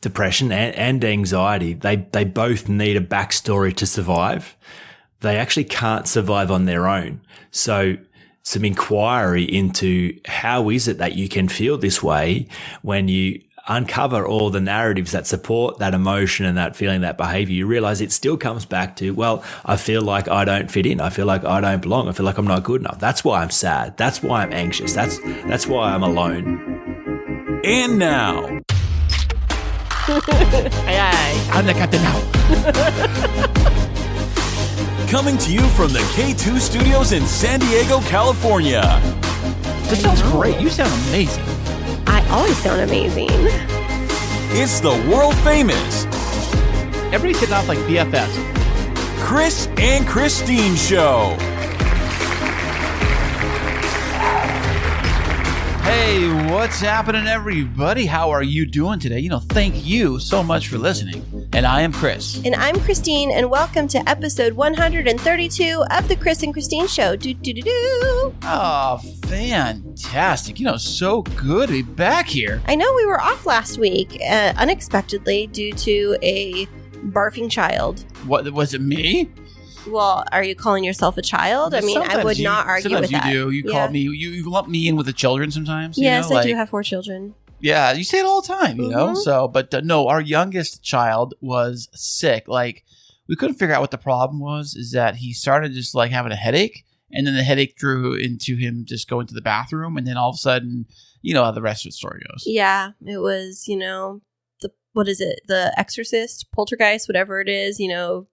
depression and anxiety, they both need a backstory to survive. They actually can't survive on their own. So some inquiry into how is it that you can feel this way when you uncover all the narratives that support that emotion and that feeling, that behavior, you realize it still comes back to, well, I feel like I don't fit in. I feel like I don't belong. I feel like I'm not good enough. That's why I'm sad. That's why I'm anxious. That's why I'm alone. And now, I'm the captain now. coming to you from the K2 studios in San Diego, California. This sounds great. You sound amazing. I always sound amazing. It's the world famous Everybody's hitting off like BFFs. Kris and Kristine Show. Hey, what's happening, everybody? How are you doing today? Thank you so much for listening. And I am Kris. And I'm Kristine, and welcome to episode 132 of the Kris and Kristine Show. Oh, fantastic. So good to be back here. I know we were off last week, unexpectedly, due to a barfing child. What, was it me? Well, are you calling yourself a child? I mean, I would not argue with that. Sometimes you do. You call me, you lump me in with the children sometimes. Yes, I do have 4 children. Yeah, you say it all the time, know? So, but no, our youngest child was sick. Like, we couldn't figure out what the problem was, is that he started just like having a headache, and then the headache drew into him just going to the bathroom, and then all of a sudden, you know how the rest of the story goes. Yeah, it was, what is it? The Exorcist, Poltergeist, whatever it is,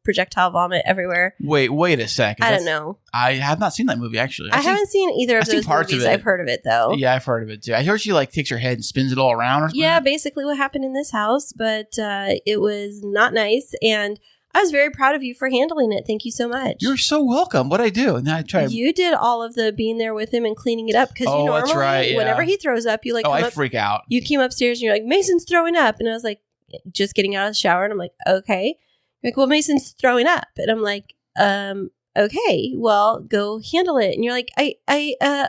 projectile vomit everywhere. Wait a second. I don't know. I have not seen that movie, actually. I haven't seen either of those movies. I've heard of it, though. Yeah, I've heard of it, too. I heard she, takes her head and spins it all around or something. Yeah, basically what happened in this house, but it was not nice, and I was very proud of you for handling it. Thank you so much. You're so welcome. What'd I do? And I tried. You did all of the being there with him and cleaning it up, because you normally, that's right, yeah. Whenever he throws up, you I freak out. You came upstairs and you're like, Mason's throwing up, and I was like, just getting out of the shower, and I'm like, okay. You're like, well, Mason's throwing up, and I'm like, okay, well, go handle it. And you're like, and I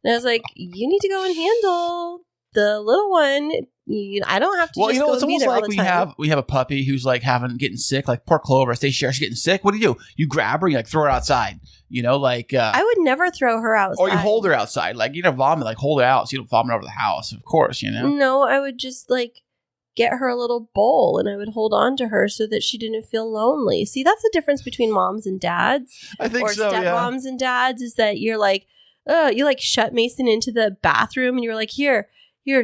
was like, you need to go and handle the little one. I don't have to. Well, just go it's and be almost there all like the time. we have a puppy who's getting sick, like poor Clover. She's getting sick. What do? You grab her, you throw her outside. I would never throw her outside. Or you hold her outside, vomit, hold her out so you don't vomit over the house. Of course, No, I would just get her a little bowl, and I would hold on to her so that she didn't feel lonely. See, that's the difference between moms and dads. I think so, stepmoms and dads, is that you're you shut Mason into the bathroom, and you're like, here,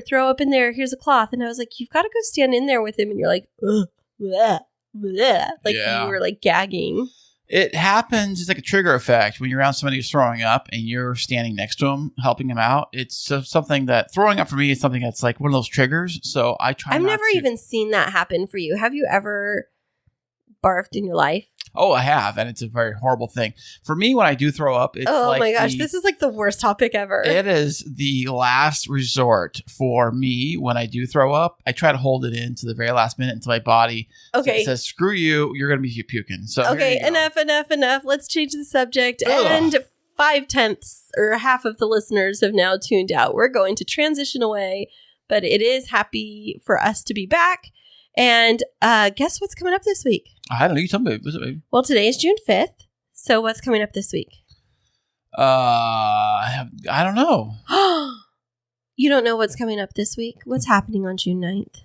throw up in there. Here's a cloth. And I was like, you've got to go stand in there with him. And you're like, ugh, bleh, bleh. You were gagging. It happens. It's like a trigger effect when you're around somebody who's throwing up and you're standing next to him, helping him out. It's something that throwing up for me is something that's one of those triggers. So I try. I've never even seen that happen for you. Have you ever barfed in your life? Oh, I have, and it's a very horrible thing. For me, when I do throw up, it's my gosh, this is the worst topic ever. It is the last resort for me when I do throw up. I try to hold it in to the very last minute until my body says, screw you, you're going to be puking. So okay, enough. Let's change the subject. Ugh. And 5/10 or half of the listeners have now tuned out. We're going to transition away, but it is happy for us to be back. And guess what's coming up this week? I don't know. You tell me. What's it, baby? Well, today is June 5th. So what's coming up this week? I don't know. You don't know what's coming up this week? What's happening on June 9th?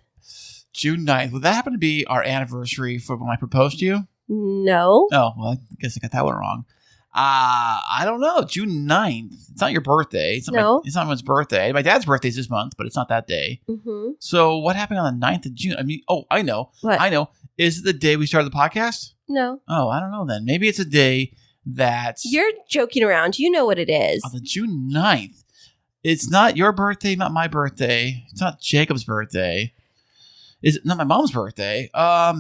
June 9th. Would that happen to be our anniversary for when I proposed to you? No. Oh, well, I guess I got that one wrong. I don't know. June 9th. It's not your birthday. It's not it's not anyone's birthday. My dad's birthday is this month, but it's not that day. Mm-hmm. So what happened on the 9th of June? I mean, I know. What? I know. Is it the day we started the podcast? No. Oh, I don't know then. Maybe it's a day that... You're joking around. You know what it is. On the June 9th. It's not your birthday, not my birthday. It's not Jacob's birthday. Is it not my mom's birthday? Are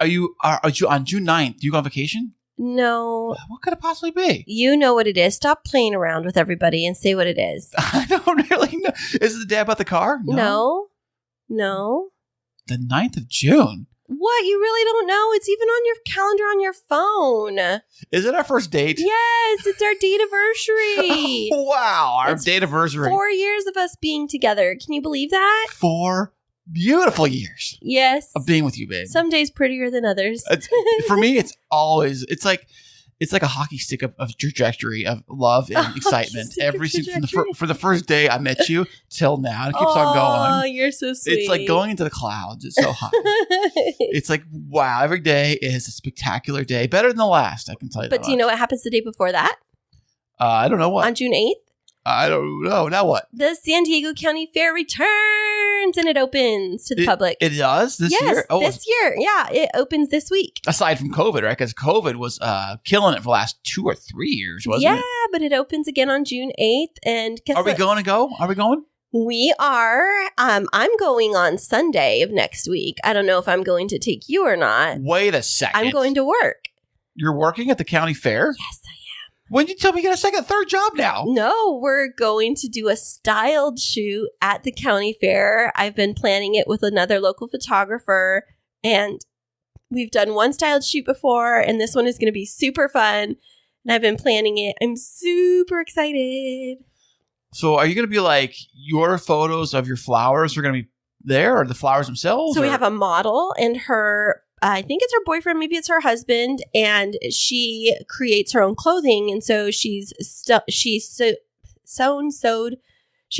you on June 9th? Do you go on vacation? No. What could it possibly be? You know what it is. Stop playing around with everybody and say what it is. I don't really know. Is it the day about the car? No. The 9th of June. What? You really don't know? It's even on your calendar on your phone. Is it our first date? Yes, it's our date-iversary. Wow, our date-iversary. 4 years of us being together. Can you believe that? 4 beautiful years Yes. of being with you, babe. Some days prettier than others. For me, it's like a hockey stick of trajectory of love and excitement. For the first day I met you till now, it keeps on going. Oh, you're so sweet. It's like going into the clouds. It's so hot. It's like, wow, every day is a spectacular day. Better than the last, I can tell you that. But do you know what happens the day before that? I don't know what. On June 8th? I don't know. Now what? The San Diego County Fair returns and it opens to the public. It does this year? Yes, this year. Yeah, it opens this week. Aside from COVID, right? Because COVID was killing it for the last 2 or 3 years, wasn't it? Yeah, but it opens again on June 8th. And guess what? Are we going to go? Are we going? We are. I'm going on Sunday of next week. I don't know if I'm going to take you or not. Wait a second. I'm going to work. You're working at the county fair? Yes, I am. When did you tell me you get a third job now? No, we're going to do a styled shoot at the county fair. I've been planning it with another local photographer, and we've done one styled shoot before, and this one is going to be super fun. And I've been planning it. I'm super excited. So are you going to be like, your photos of your flowers are going to be there, or the flowers themselves? So we have a model, and her, I think it's her boyfriend, maybe it's her husband, and she creates her own clothing. And so she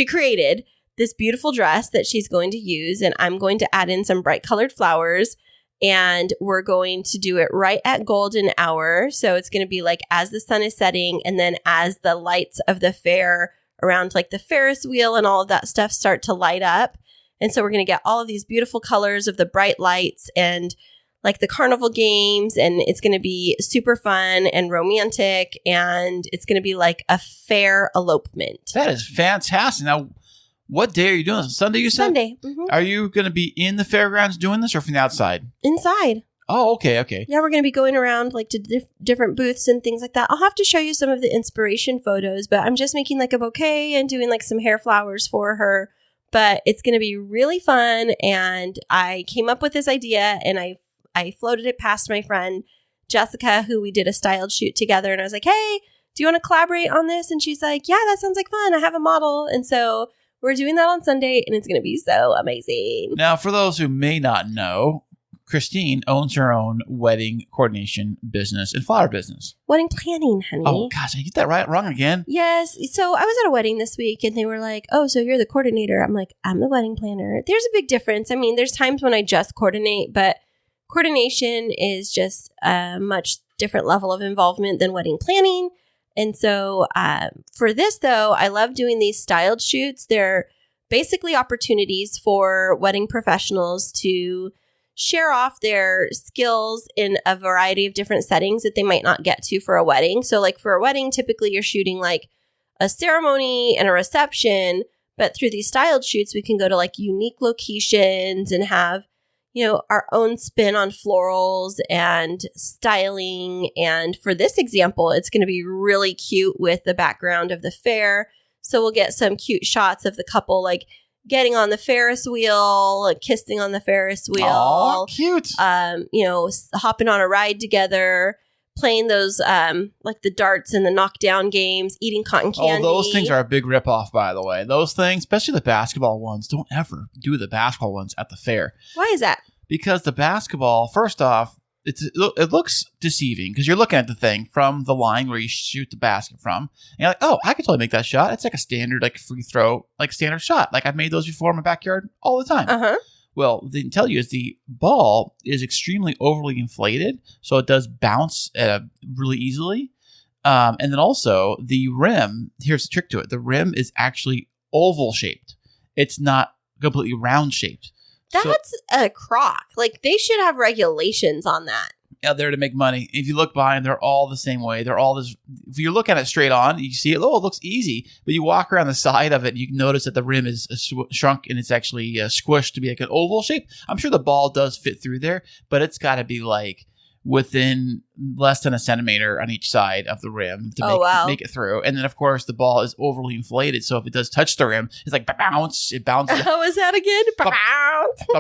created this beautiful dress that she's going to use, and I'm going to add in some bright colored flowers, and we're going to do it right at golden hour. So it's going to be like as the sun is setting, and then as the lights of the fair around like the Ferris wheel and all of that stuff start to light up. And so we're going to get all of these beautiful colors of the bright lights and like the carnival games, and it's going to be super fun and romantic, and it's going to be like a fair elopement. That is fantastic. Now, what day are you doing this? Sunday, you said? Sunday. Mm-hmm. Are you going to be in the fairgrounds doing this, or from the outside? Inside. Oh, okay. Yeah, we're going to be going around like to different booths and things like that. I'll have to show you some of the inspiration photos, but I'm just making like a bouquet and doing like some hair flowers for her. But it's going to be really fun, and I came up with this idea, and I floated it past my friend Jessica, who we did a styled shoot together. And I was like, hey, do you want to collaborate on this? And she's like, yeah, that sounds like fun. I have a model. And so we're doing that on Sunday, and it's going to be so amazing. Now, for those who may not know, Kristine owns her own wedding coordination business and flower business. Wedding planning, honey. Oh, gosh, I get that wrong again. Yes. So I was at a wedding this week, and they were like, oh, so you're the coordinator. I'm like, I'm the wedding planner. There's a big difference. I mean, there's times when I just coordinate, but coordination is just a much different level of involvement than wedding planning. And so for this, though, I love doing these styled shoots. They're basically opportunities for wedding professionals to share off their skills in a variety of different settings that they might not get to for a wedding. So like for a wedding, typically you're shooting like a ceremony and a reception, but through these styled shoots, we can go to like unique locations and have, you know, our own spin on florals and styling. And for this example, it's going to be really cute with the background of the fair. So we'll get some cute shots of the couple like getting on the Ferris wheel, kissing on the Ferris wheel. Oh, cute. You know, hopping on a ride together, playing those like the darts and the knockdown games, eating cotton candy. Oh, those things are a big ripoff, by the way. Those things, especially the basketball ones, don't ever do the basketball ones at the fair. Why is that? Because the basketball, first off, it looks deceiving because you're looking at the thing from the line where you shoot the basket from. And you're like, oh, I could totally make that shot. It's like a standard, like free throw, like standard shot. Like I've made those before in my backyard all the time. Uh-huh. Well, they didn't tell you is the ball is extremely overly inflated, so it does bounce really easily. And then also the rim, here's the trick to it. The rim is actually oval shaped. It's not completely round shaped. That's a crock. Like they should have regulations on that. Yeah, they're to make money. If you look by them, they're all the same way. They're all this. If you look at it straight on, you see it. Oh, it looks easy. But you walk around the side of it, and you can notice that the rim is shrunk and it's actually squished to be like an oval shape. I'm sure the ball does fit through there, but it's got to be like within less than a centimeter on each side of the rim to make it through. And then, of course, the ball is overly inflated. So if it does touch the rim, it's like bounce. It bounces. How was that again?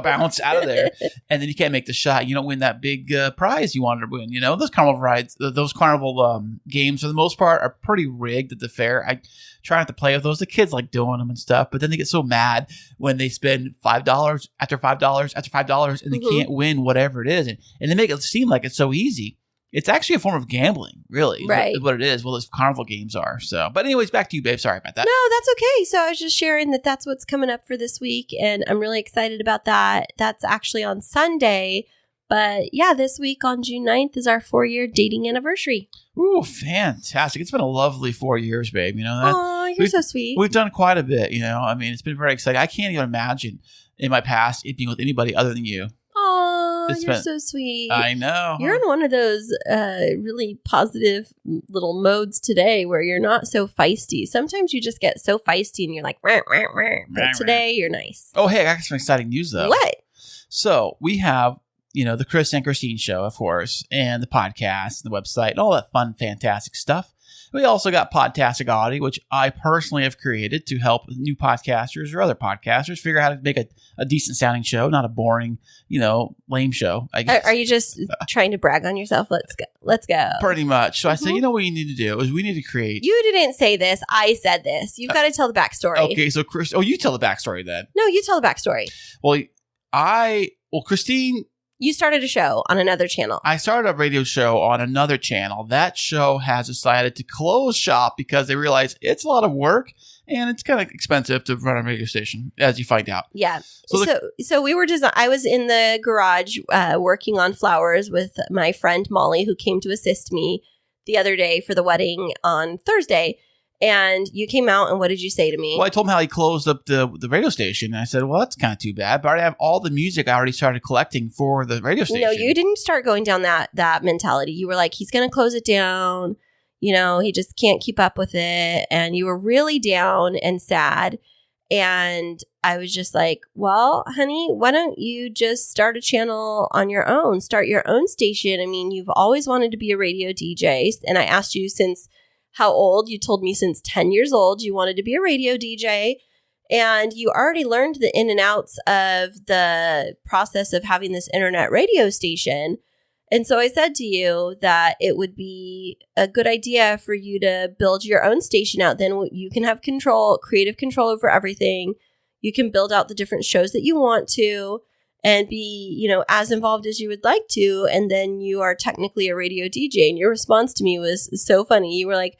Bounce out of there. And then you can't make the shot. You don't win that big prize you wanted to win. You know, those carnival rides, those carnival games, for the most part, are pretty rigged at the fair. I try not to play with those. The kids like doing them and stuff, but then they get so mad when they spend $5 after $5 after $5 and they can't win whatever it is. And they make it seem like it's so easy. It's actually a form of gambling, really. Right. Is what it is. Well, those carnival games are. So, but anyways, back to you, babe. Sorry about that. No, that's okay. So I was just sharing that that's what's coming up for this week, and I'm really excited about that. That's actually on Sunday. But yeah, this week on June 9th is our 4-year dating anniversary. Ooh, fantastic. It's been a lovely 4 years, babe. You know that? Oh, you're so sweet. We've done quite a bit, you know. I mean, it's been very exciting. I can't even imagine in my past it being with anybody other than you. Oh, you're so sweet. I know. You're in one of those really positive little modes today where you're not so feisty. Sometimes you just get so feisty and you're like, rah, rah, rah. But today you're nice. Oh, hey, I got some exciting news, though. What? So we have, you know, the Kris and Kristine show, of course, and the podcast, the website, and all that fun, fantastic stuff. We also got Podtastic Audio, which I personally have created to help new podcasters or other podcasters figure out how to make a decent sounding show, not a boring, you know, lame show, I guess. Are you just trying to brag on yourself? Let's go. Let's go. Pretty much. So I said, you know what you need to do is we need to create. You didn't say this. I said this. You've got to tell the backstory. Okay, so Chris, you tell the backstory then. No, you tell the backstory. Well, Kristine. You started a show on another channel. I started a radio show on another channel. That show has decided to close shop because they realize it's a lot of work and it's kind of expensive to run a radio station, as you find out. Yeah. So we were I was in the garage working on flowers with my friend Molly, who came to assist me the other day for the wedding on Thursday. And you came out, and what did you say to me? Well, I told him how he closed up the radio station. And I said, well, that's kind of too bad. But I already have all the music I already started collecting for the radio station. No, you didn't start going down that mentality. You were like, he's going to close it down. You know, he just can't keep up with it. And you were really down and sad. And I was just like, well, honey, why don't you just start a channel on your own? Start your own station. I mean, you've always wanted to be a radio DJ. And I asked you since how old? You told me since 10 years old you wanted to be a radio DJ, and you already learned the in and outs of the process of having this internet radio station. And so I said to you that it would be a good idea for you to build your own station out. Then you can have creative control over everything. You can build out the different shows that you want to and be, you know, as involved as you would like to. And then you are technically a radio DJ. And your response to me was so funny. You were like,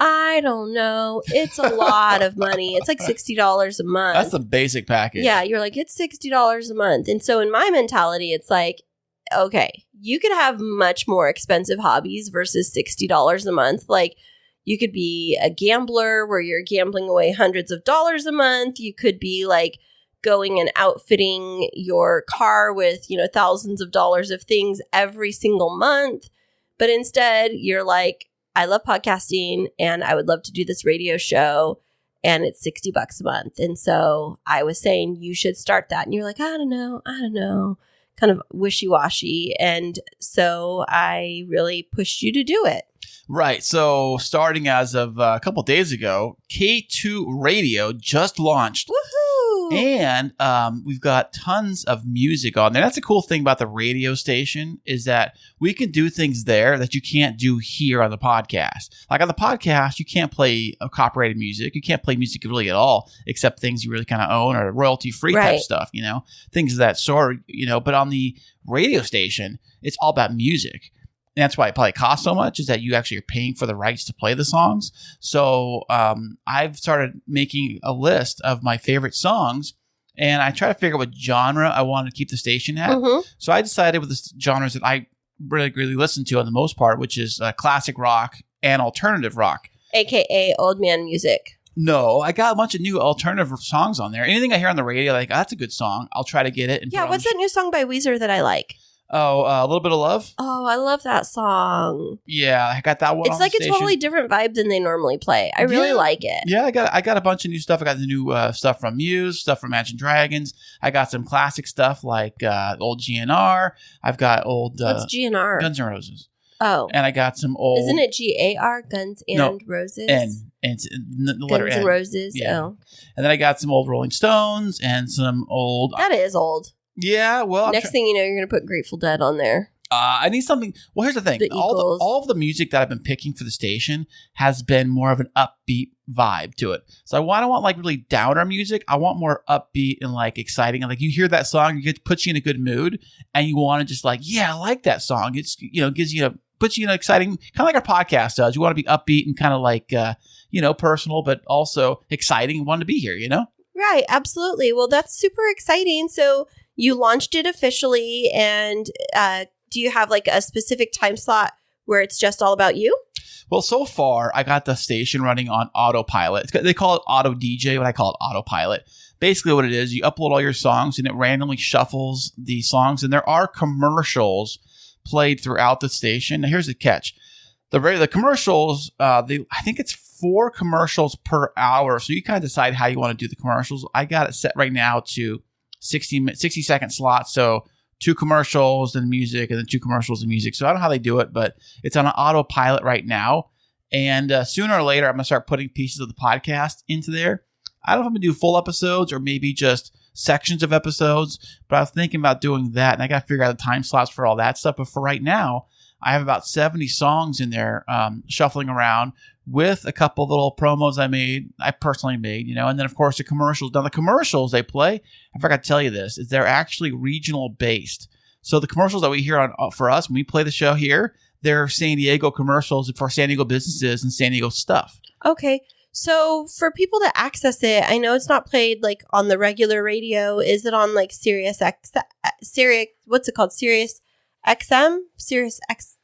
I don't know. It's a lot of money. It's like $60 a month. That's the basic package. Yeah. You're like, it's $60 a month. And so in my mentality, it's like, okay, you could have much more expensive hobbies versus $60 a month. Like, you could be a gambler where you're gambling away hundreds of dollars a month. You could be like going and outfitting your car with, you know, thousands of dollars of things every single month. But instead, you're like, I love podcasting and I would love to do this radio show, and it's $60 a month. And so I was saying you should start that. And you're like, I don't know, kind of wishy-washy. And so I really pushed you to do it. Right. So starting as of a couple days ago, K2 Radio just launched. Woohoo! And we've got tons of music on there. That's the cool thing about the radio station is that we can do things there that you can't do here on the podcast. Like on the podcast, you can't play copyrighted music. You can't play music really at all, except things you really kind of own or royalty-free type stuff, you know, things of that sort, you know. But on the radio station, it's all about music. And that's why it probably costs so much, is that you actually are paying for the rights to play the songs. So I've started making a list of my favorite songs, and I try to figure out what genre I want to keep the station at. Mm-hmm. So I decided with the genres that I really listen to on the most part, which is classic rock and alternative rock. AKA old man music. No, I got a bunch of new alternative songs on there. Anything I hear on the radio, like, oh, that's a good song. I'll try to get it. And what's that new song by Weezer that I like? Oh, A Little Bit of Love. Oh, I love that song. Yeah, I got that one. It's like a totally different vibe than they normally play. I really like it. Yeah, I got a bunch of new stuff. I got the new stuff from Muse, stuff from Imagine Dragons. I got some classic stuff like old GNR. I've got old What's GNR? Guns N' Roses. Oh. And I got some old. Isn't it GAR, Guns and Roses? And it's the letter Guns N. and Roses. Yeah. Oh. And then I got some old Rolling Stones and some old. That is old. Yeah, well. Next thing you know, you're going to put Grateful Dead on there. I need something. Well, here's the thing. The Eagles. All of the music that I've been picking for the station has been more of an upbeat vibe to it. So I don't want like really downer music. I want more upbeat and like exciting. And like you hear that song, it puts you in a good mood, and you want to just like, yeah, I like that song. It's gives you puts you in an exciting, kind of like our podcast does. You want to be upbeat and kind of like personal, but also exciting. You want to be here, Right, absolutely. Well, that's super exciting. So you launched it officially, and do you have like a specific time slot where it's just all about you? Well, so far, I got the station running on autopilot. They call it auto DJ, but I call it autopilot. Basically what it is, you upload all your songs and it randomly shuffles the songs. And there are commercials played throughout the station. Now, here's the catch. The commercials, I think it's 4 commercials per hour. So you kind of decide how you want to do the commercials. I got it set right now to 60-second slots. So 2 commercials and music, and then 2 commercials and music. So I don't know how they do it, but it's on an autopilot right now. And sooner or later, I'm going to start putting pieces of the podcast into there. I don't know if I'm going to do full episodes or maybe just sections of episodes, but I was thinking about doing that, and I got to figure out the time slots for all that stuff. But for right now, I have about 70 songs in there shuffling around with a couple of little promos I personally made, and then of course the commercials. Now the commercials they play, I forgot to tell you this, is they're actually regional based. So the commercials that we hear on for us when we play the show here, they're San Diego commercials for San Diego businesses and San Diego stuff. Okay. So for people to access it, I know it's not played like on the regular radio. Is it on like Sirius what's it called? Sirius XM? Sirius X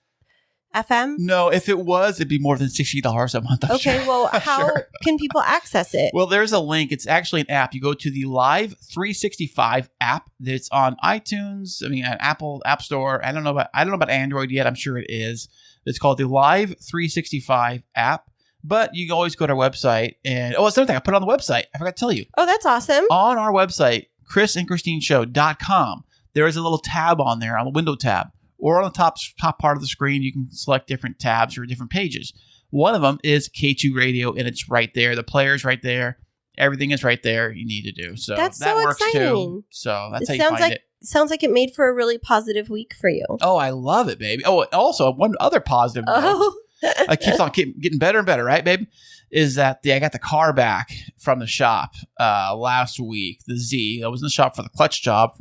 FM? No, if it was, it'd be more than $60 a month. Okay, well, how can people access it? Well, there's a link. It's actually an app. You go to the Live 365 app. It's on iTunes. Apple App Store. I don't know about Android yet. I'm sure it is. It's called the Live 365 app. But you can always go to our website. And it's another thing. I put it on the website. I forgot to tell you. Oh, that's awesome. On our website, KrisandKristineShow.com, there is a little tab on there, on the window tab. Or on the top part of the screen, you can select different tabs or different pages. One of them is K2 Radio, and it's right there. The player's right there. Everything is right there you need to do. So that's that so works exciting. too. So that's how you find it. Sounds like it made for a really positive week for you. Oh, I love it, baby. Oh, also, one other positive note. It keeps on getting better and better, right, babe? Is that I got the car back from the shop last week, the Z. I was in the shop for the clutch job.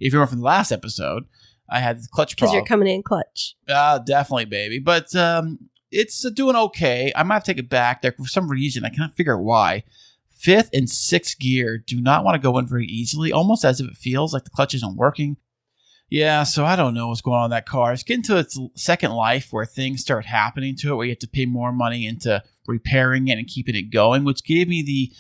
If you remember from the last episode, I had the clutch problem. Because you're coming in clutch. Definitely, baby. But it's doing okay. I might have to take it back there for some reason. I cannot figure out why. 5th and 6th gear do not want to go in very easily, almost as if it feels like the clutch isn't working. Yeah, so I don't know what's going on in that car. It's getting to its second life where things start happening to it, where you have to pay more money into repairing it and keeping it going, which gave me the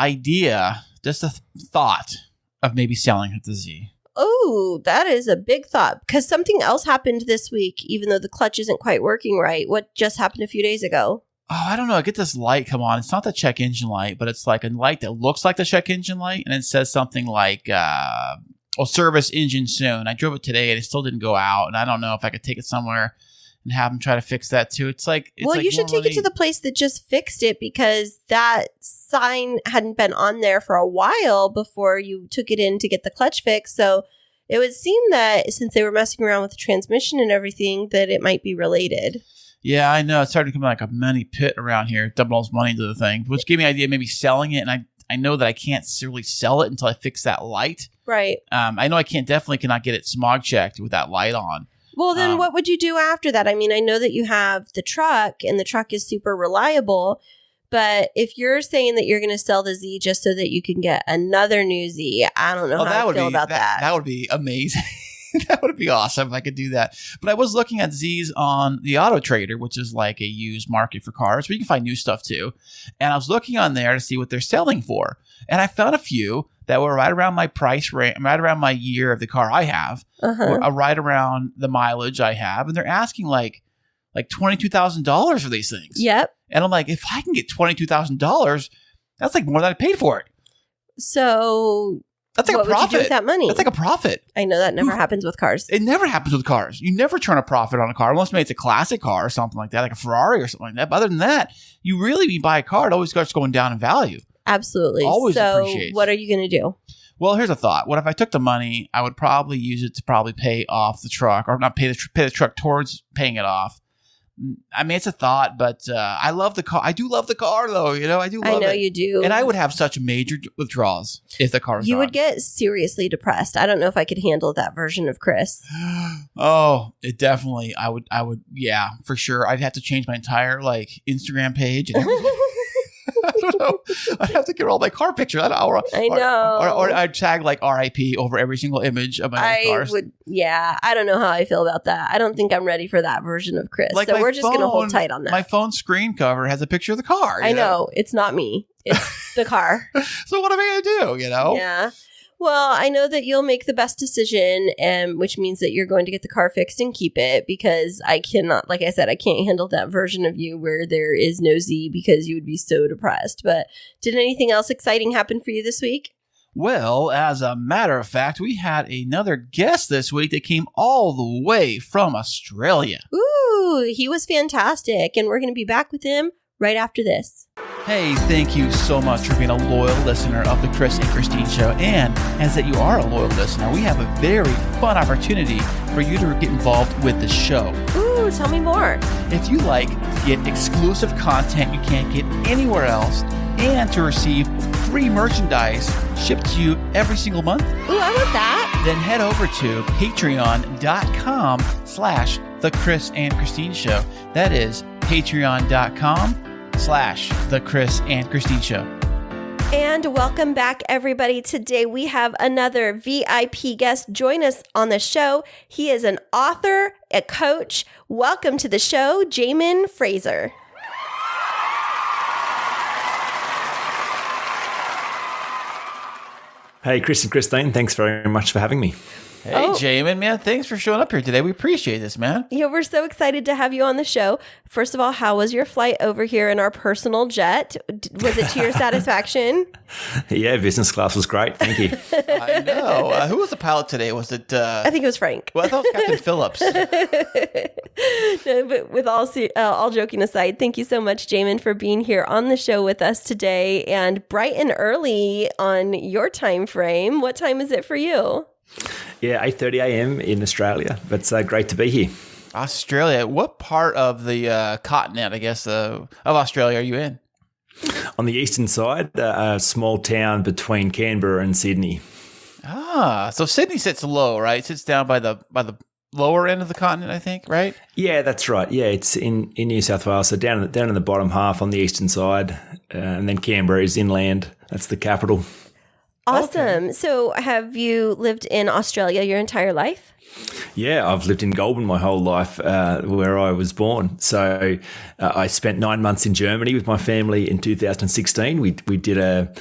idea, just a thought, of maybe selling it to Z. Oh, that is a big thought, because something else happened this week, even though the clutch isn't quite working right. What just happened a few days ago? Oh, I don't know. I get this light come on. It's not the check engine light, but it's like a light that looks like the check engine light, and it says something like, service engine soon. I drove it today, and it still didn't go out, and I don't know if I could take it somewhere and have them try to fix that too. You should take it to the place that just fixed it, because that sign hadn't been on there for a while before you took it in to get the clutch fixed. So it would seem that since they were messing around with the transmission and everything, that it might be related. Yeah, I know. It started to become like a money pit around here, dumping all this money into the thing, which gave me the idea of maybe selling it. And I know that I can't really sell it until I fix that light. Right. I know I cannot get it smog checked with that light on. Well, then what would you do after that? I mean, I know that you have the truck, and the truck is super reliable. But if you're saying that you're going to sell the Z just so that you can get another new Z, I don't know how I feel about that. That would be amazing. That would be awesome if I could do that. But I was looking at Z's on the Auto Trader, which is like a used market for cars, but you can find new stuff too. And I was looking on there to see what they're selling for. And I found a few that were right around my price range, right around my year of the car I have, or right around the mileage I have. And they're asking like $22,000 for these things. Yep. And I'm like, if I can get $22,000, that's like more than I paid for it. So That's like what a profit. would you do with that money? That's like a profit. I know that never happens with cars. It never happens with cars. You never turn a profit on a car, unless maybe it's a classic car or something like that, like a Ferrari or something like that. But other than that, when you buy a car, it always starts going down in value. Absolutely. Always so appreciates. what are you going to do? Well, here's a thought. What if I took the money? I would probably use it to probably pay off the truck, or not pay the truck towards paying it off. I mean, it's a thought, but I love the car. I do love the car, though. I do love it. I know you do. And I would have such major withdrawals if the car was You gone. would get seriously depressed. I don't know if I could handle that version of Kris. Oh, it definitely. I would. Yeah, for sure. I'd have to change my entire Instagram page and everything. I don't know. I'd have to get all my car pictures. I know. Or I'd tag RIP over every single image of my own cars. Yeah, I don't know how I feel about that. I don't think I'm ready for that version of Kris. So we're just going to hold tight on that. My phone screen cover has a picture of the car. I know. It's not me. It's the car. So what am I going to do, Yeah. Well, I know that you'll make the best decision, which means that you're going to get the car fixed and keep it, because I cannot, like I said, I can't handle that version of you where there is no Z, because you would be so depressed. But did anything else exciting happen for you this week? Well, as a matter of fact, we had another guest this week that came all the way from Australia. Ooh, he was fantastic, and we're going to be back with him right after this. Hey, thank you so much for being a loyal listener of the Kris and Kristine Show. And as that you are a loyal listener, we have a very fun opportunity for you to get involved with the show. Ooh, tell me more. If you like to get exclusive content you can't get anywhere else, and to receive free merchandise shipped to you every single month, ooh, I want that. Then head over to patreon.com/The Kris and Kristine Show. That is patreon.com/The Kris and Kristine Show. And welcome back, everybody. Today we have another VIP guest join us on the show. He is an author, a coach. Welcome to the show, Jaemin Frazer. Hey, Kris and Kristine, thanks very much for having me. Hey, Jaemin, man, thanks for showing up here today. We appreciate this, man. Yeah, we're so excited to have you on the show. First of all, how was your flight over here in our personal jet? Was it to your satisfaction? Yeah, business class was great. Thank you. I know. Who was the pilot today? Was it? I think it was Frank. Well, I thought it was Captain Phillips. No, but with all joking aside, thank you so much, Jaemin, for being here on the show with us today, and bright and early on your time frame. What time is it for you? Yeah, 8:30 a.m. in Australia, but it's great to be here. Australia. What part of the continent, I guess, of Australia are you in? On the eastern side, a small town between Canberra and Sydney. Ah, so Sydney sits low, right? It sits down by the lower end of the continent, I think, right? Yeah, that's right. Yeah, it's in New South Wales, so down in the bottom half on the eastern side, and then Canberra is inland. That's the capital. Awesome. Okay. So have you lived in Australia your entire life? Yeah, I've lived in Goulburn my whole life, where I was born. So I spent 9 months in Germany with my family in 2016. We did a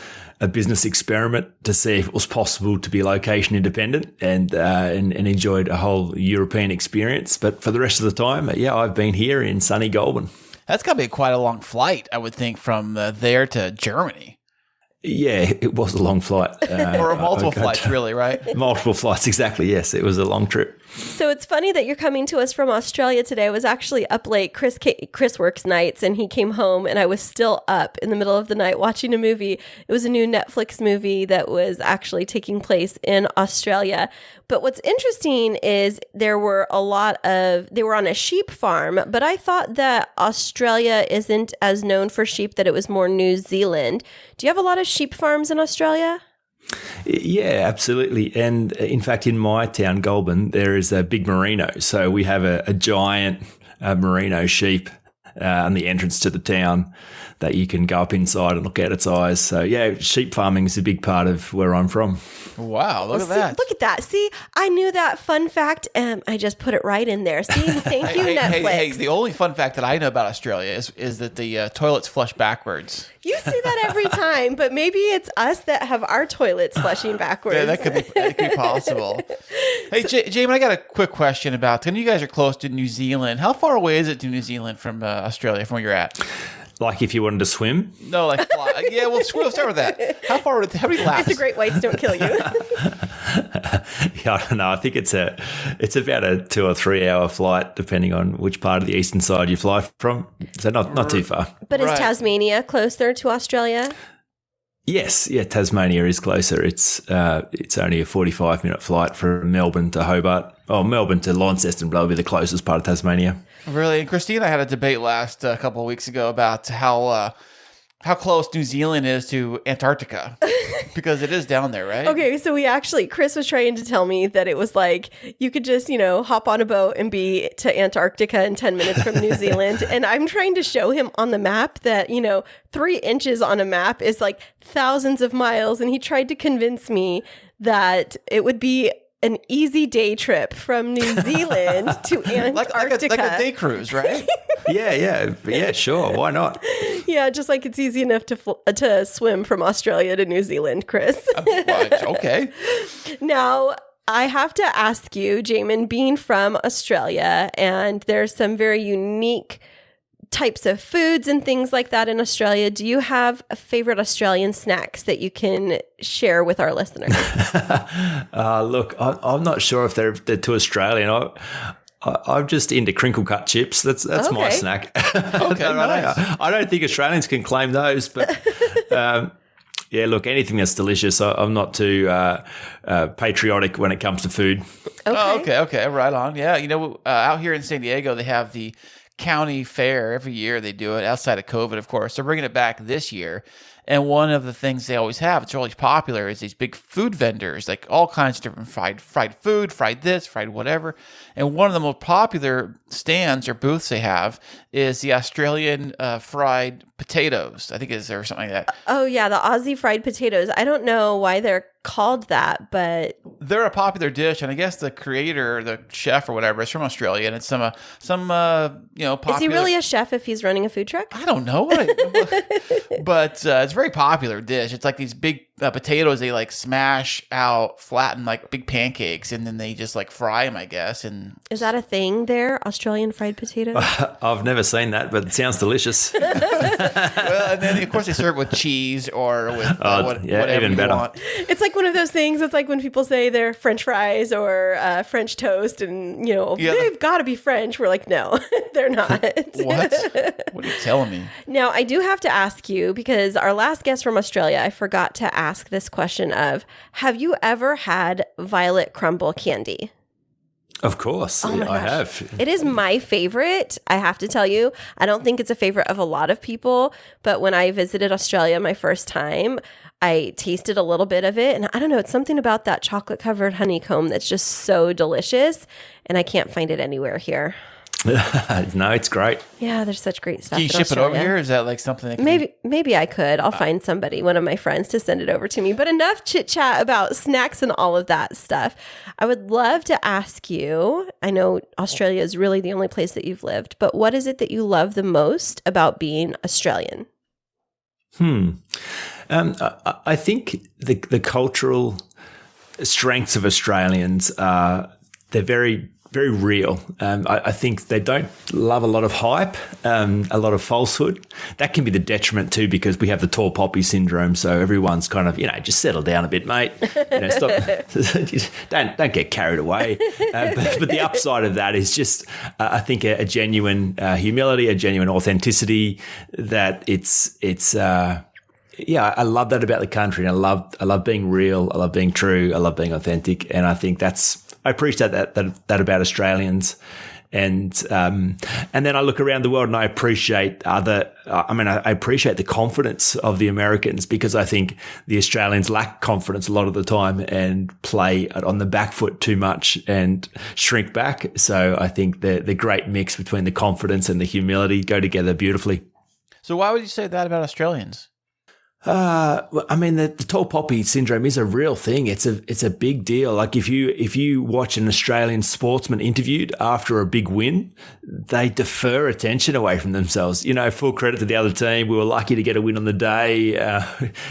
business experiment to see if it was possible to be location independent, and enjoyed a whole European experience. But for the rest of the time, I've been here in sunny Goulburn. That's got to be quite a long flight, I would think, from there to Germany. Yeah, it was a long flight. Or multiple flights, really, right? Multiple flights, exactly. Yes, it was a long trip. So it's funny that you're coming to us from Australia today. I was actually up late. Kris works nights, and he came home, and I was still up in the middle of the night watching a movie. It was a new Netflix movie that was actually taking place in Australia. But what's interesting is they were on a sheep farm, but I thought that Australia isn't as known for sheep, that it was more New Zealand. Do you have a lot of sheep farms in Australia? Yeah, absolutely. And in fact, in my town, Goulburn, there is a big merino. So we have a giant merino sheep on the entrance to the town that you can go up inside and look at its eyes. So yeah, sheep farming is a big part of where I'm from. Wow, look at that. Look at that. See, I knew that fun fact, and I just put it right in there. See, thank you, Netflix. Hey, the only fun fact that I know about Australia is that the toilets flush backwards. You say that every time, but maybe it's us that have our toilets flushing backwards. Yeah, that could be possible. Hey, Jaemin, I got a quick question about, and you guys are close to New Zealand. How far away is it to New Zealand from Australia, from where you're at? Like if you wanted to swim? No, like fly. Yeah, we'll start with that. How many laps? If the great whites don't kill you. Yeah, I don't know. I think it's about a 2 or 3 hour flight, depending on which part of the eastern side you fly from. So not too far. But is Right. Tasmania closer to Australia? Yes, yeah, Tasmania is closer. It's only a 45-minute flight from Melbourne to Hobart. Oh, Melbourne to Launceston, probably the closest part of Tasmania. Really? And Christine and I had a debate last couple of weeks ago about how close New Zealand is to Antarctica, because it is down there, right? Okay, so Chris was trying to tell me that it was like you could just, hop on a boat and be to Antarctica in 10 minutes from New Zealand. And I'm trying to show him on the map that, 3 inches on a map is like thousands of miles. And he tried to convince me that it would be an easy day trip from New Zealand to Antarctica. like a day cruise, right? Yeah, sure. Why not? Yeah, just like it's easy enough to swim from Australia to New Zealand, Chris. Okay. Now, I have to ask you, Jaemin, being from Australia, and there's some very unique types of foods and things like that in Australia. Do you have a favorite Australian snacks that you can share with our listeners? Look, I'm not sure if they're too Australian. I'm just into crinkle cut chips. That's my snack. Okay, nice. I don't think Australians can claim those, but yeah, look, anything that's delicious. I'm not too patriotic when it comes to food. Okay, right on. Yeah, out here in San Diego, they have the county fair every year. They do it outside of COVID, of course. They're bringing it back this year. And one of the things they always have, it's really popular, is these big food vendors, like all kinds of different fried food, fried this, fried whatever. And one of the most popular stands or booths they have is the Australian fried potatoes. I think is there something like that. Oh, yeah, the Aussie fried potatoes. I don't know why they're called that, but they're a popular dish, and I guess the creator, the chef or whatever, is from Australia, and it's some popular. Is he really a chef if he's running a food truck? I don't know, but it's a very popular dish. It's like these big potatoes they like smash out, flatten like big pancakes, and then they just like fry them, I guess. And is that a thing there, Australian fried potatoes? I've never seen that, but it sounds delicious. Well, and then of course they serve it with cheese or with whatever even you better. want. It's like one of those things. It's like when people say they're French fries or French toast, and they've got to be French. We're like, no, they're not. What? What are you telling me? Now, I do have to ask you, because our last guest from Australia, I forgot to ask this question of, have you ever had violet crumble candy? Of course, Oh my I gosh. have. It is my favorite, I have to tell you. I don't think it's a favorite of a lot of people, but when I visited Australia my first time, I tasted a little bit of it, and I don't know, it's something about that chocolate-covered honeycomb that's just so delicious, and I can't find it anywhere here. No, it's great. Yeah, there's such great stuff. Can you in ship it over Australia. here? Is that like something that can Maybe I could. I'll find somebody, one of my friends, to send it over to me. But enough chit chat about snacks and all of that stuff. I would love to ask you, I know Australia is really the only place that you've lived, but what is it that you love the most about being Australian? I think the cultural strengths of Australians they're very, very real. I think they don't love a lot of hype, a lot of falsehood. That can be the detriment too, because we have the tall poppy syndrome. So everyone's kind of, just settle down a bit, mate. Stop. don't get carried away. But the upside of that is just, I think, a genuine humility, a genuine authenticity. That it's. I love that about the country. And I love being real. I love being true. I love being authentic. And I think I appreciate that about Australians. And then I look around the world and I appreciate I appreciate the confidence of the Americans, because I think the Australians lack confidence a lot of the time and play on the back foot too much and shrink back. So I think the great mix between the confidence and the humility go together beautifully. So why would you say that about Australians? The tall poppy syndrome is a real thing. It's a big deal. Like if you watch an Australian sportsman interviewed after a big win, they defer attention away from themselves. Full credit to the other team. We were lucky to get a win on the day.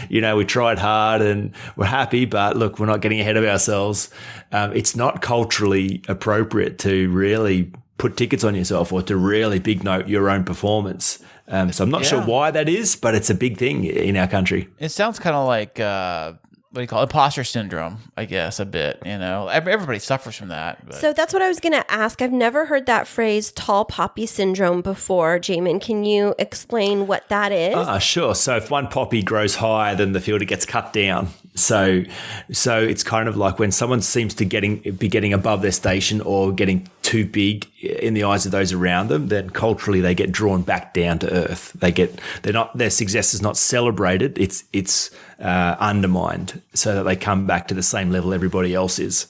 We tried hard and we're happy, but look, we're not getting ahead of ourselves. It's not culturally appropriate to really put tickets on yourself or to really big note your own performance. So I'm not sure why that is, but it's a big thing in our country. It sounds kind of like what do you call it? Imposter syndrome, I guess, a bit. Everybody suffers from that. But. So that's what I was going to ask. I've never heard that phrase "tall poppy syndrome" before. Jaemin, can you explain what that is? Sure. So if one poppy grows higher than the field, it gets cut down. So it's kind of like when someone seems to be getting above their station or getting too big in the eyes of those around them, then culturally they get drawn back down to earth. Their success is not celebrated. It's undermined so that they come back to the same level everybody else is.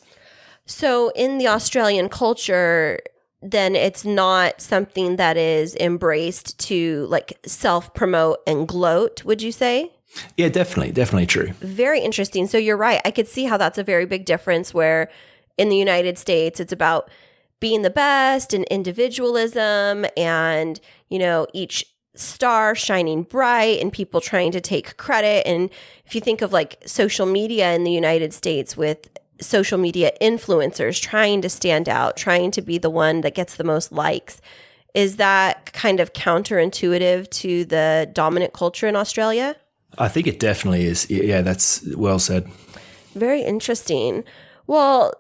So in the Australian culture, then it's not something that is embraced to like self-promote and gloat, would you say? Yeah, definitely true. Very interesting. So you're right. I could see how that's a very big difference where in the United States, it's about being the best and individualism and, each star shining bright and people trying to take credit. And if you think of like social media in the United States with social media influencers trying to stand out, trying to be the one that gets the most likes, is that kind of counterintuitive to the dominant culture in Australia? I think it definitely is. Yeah, that's well said. Very interesting. Well,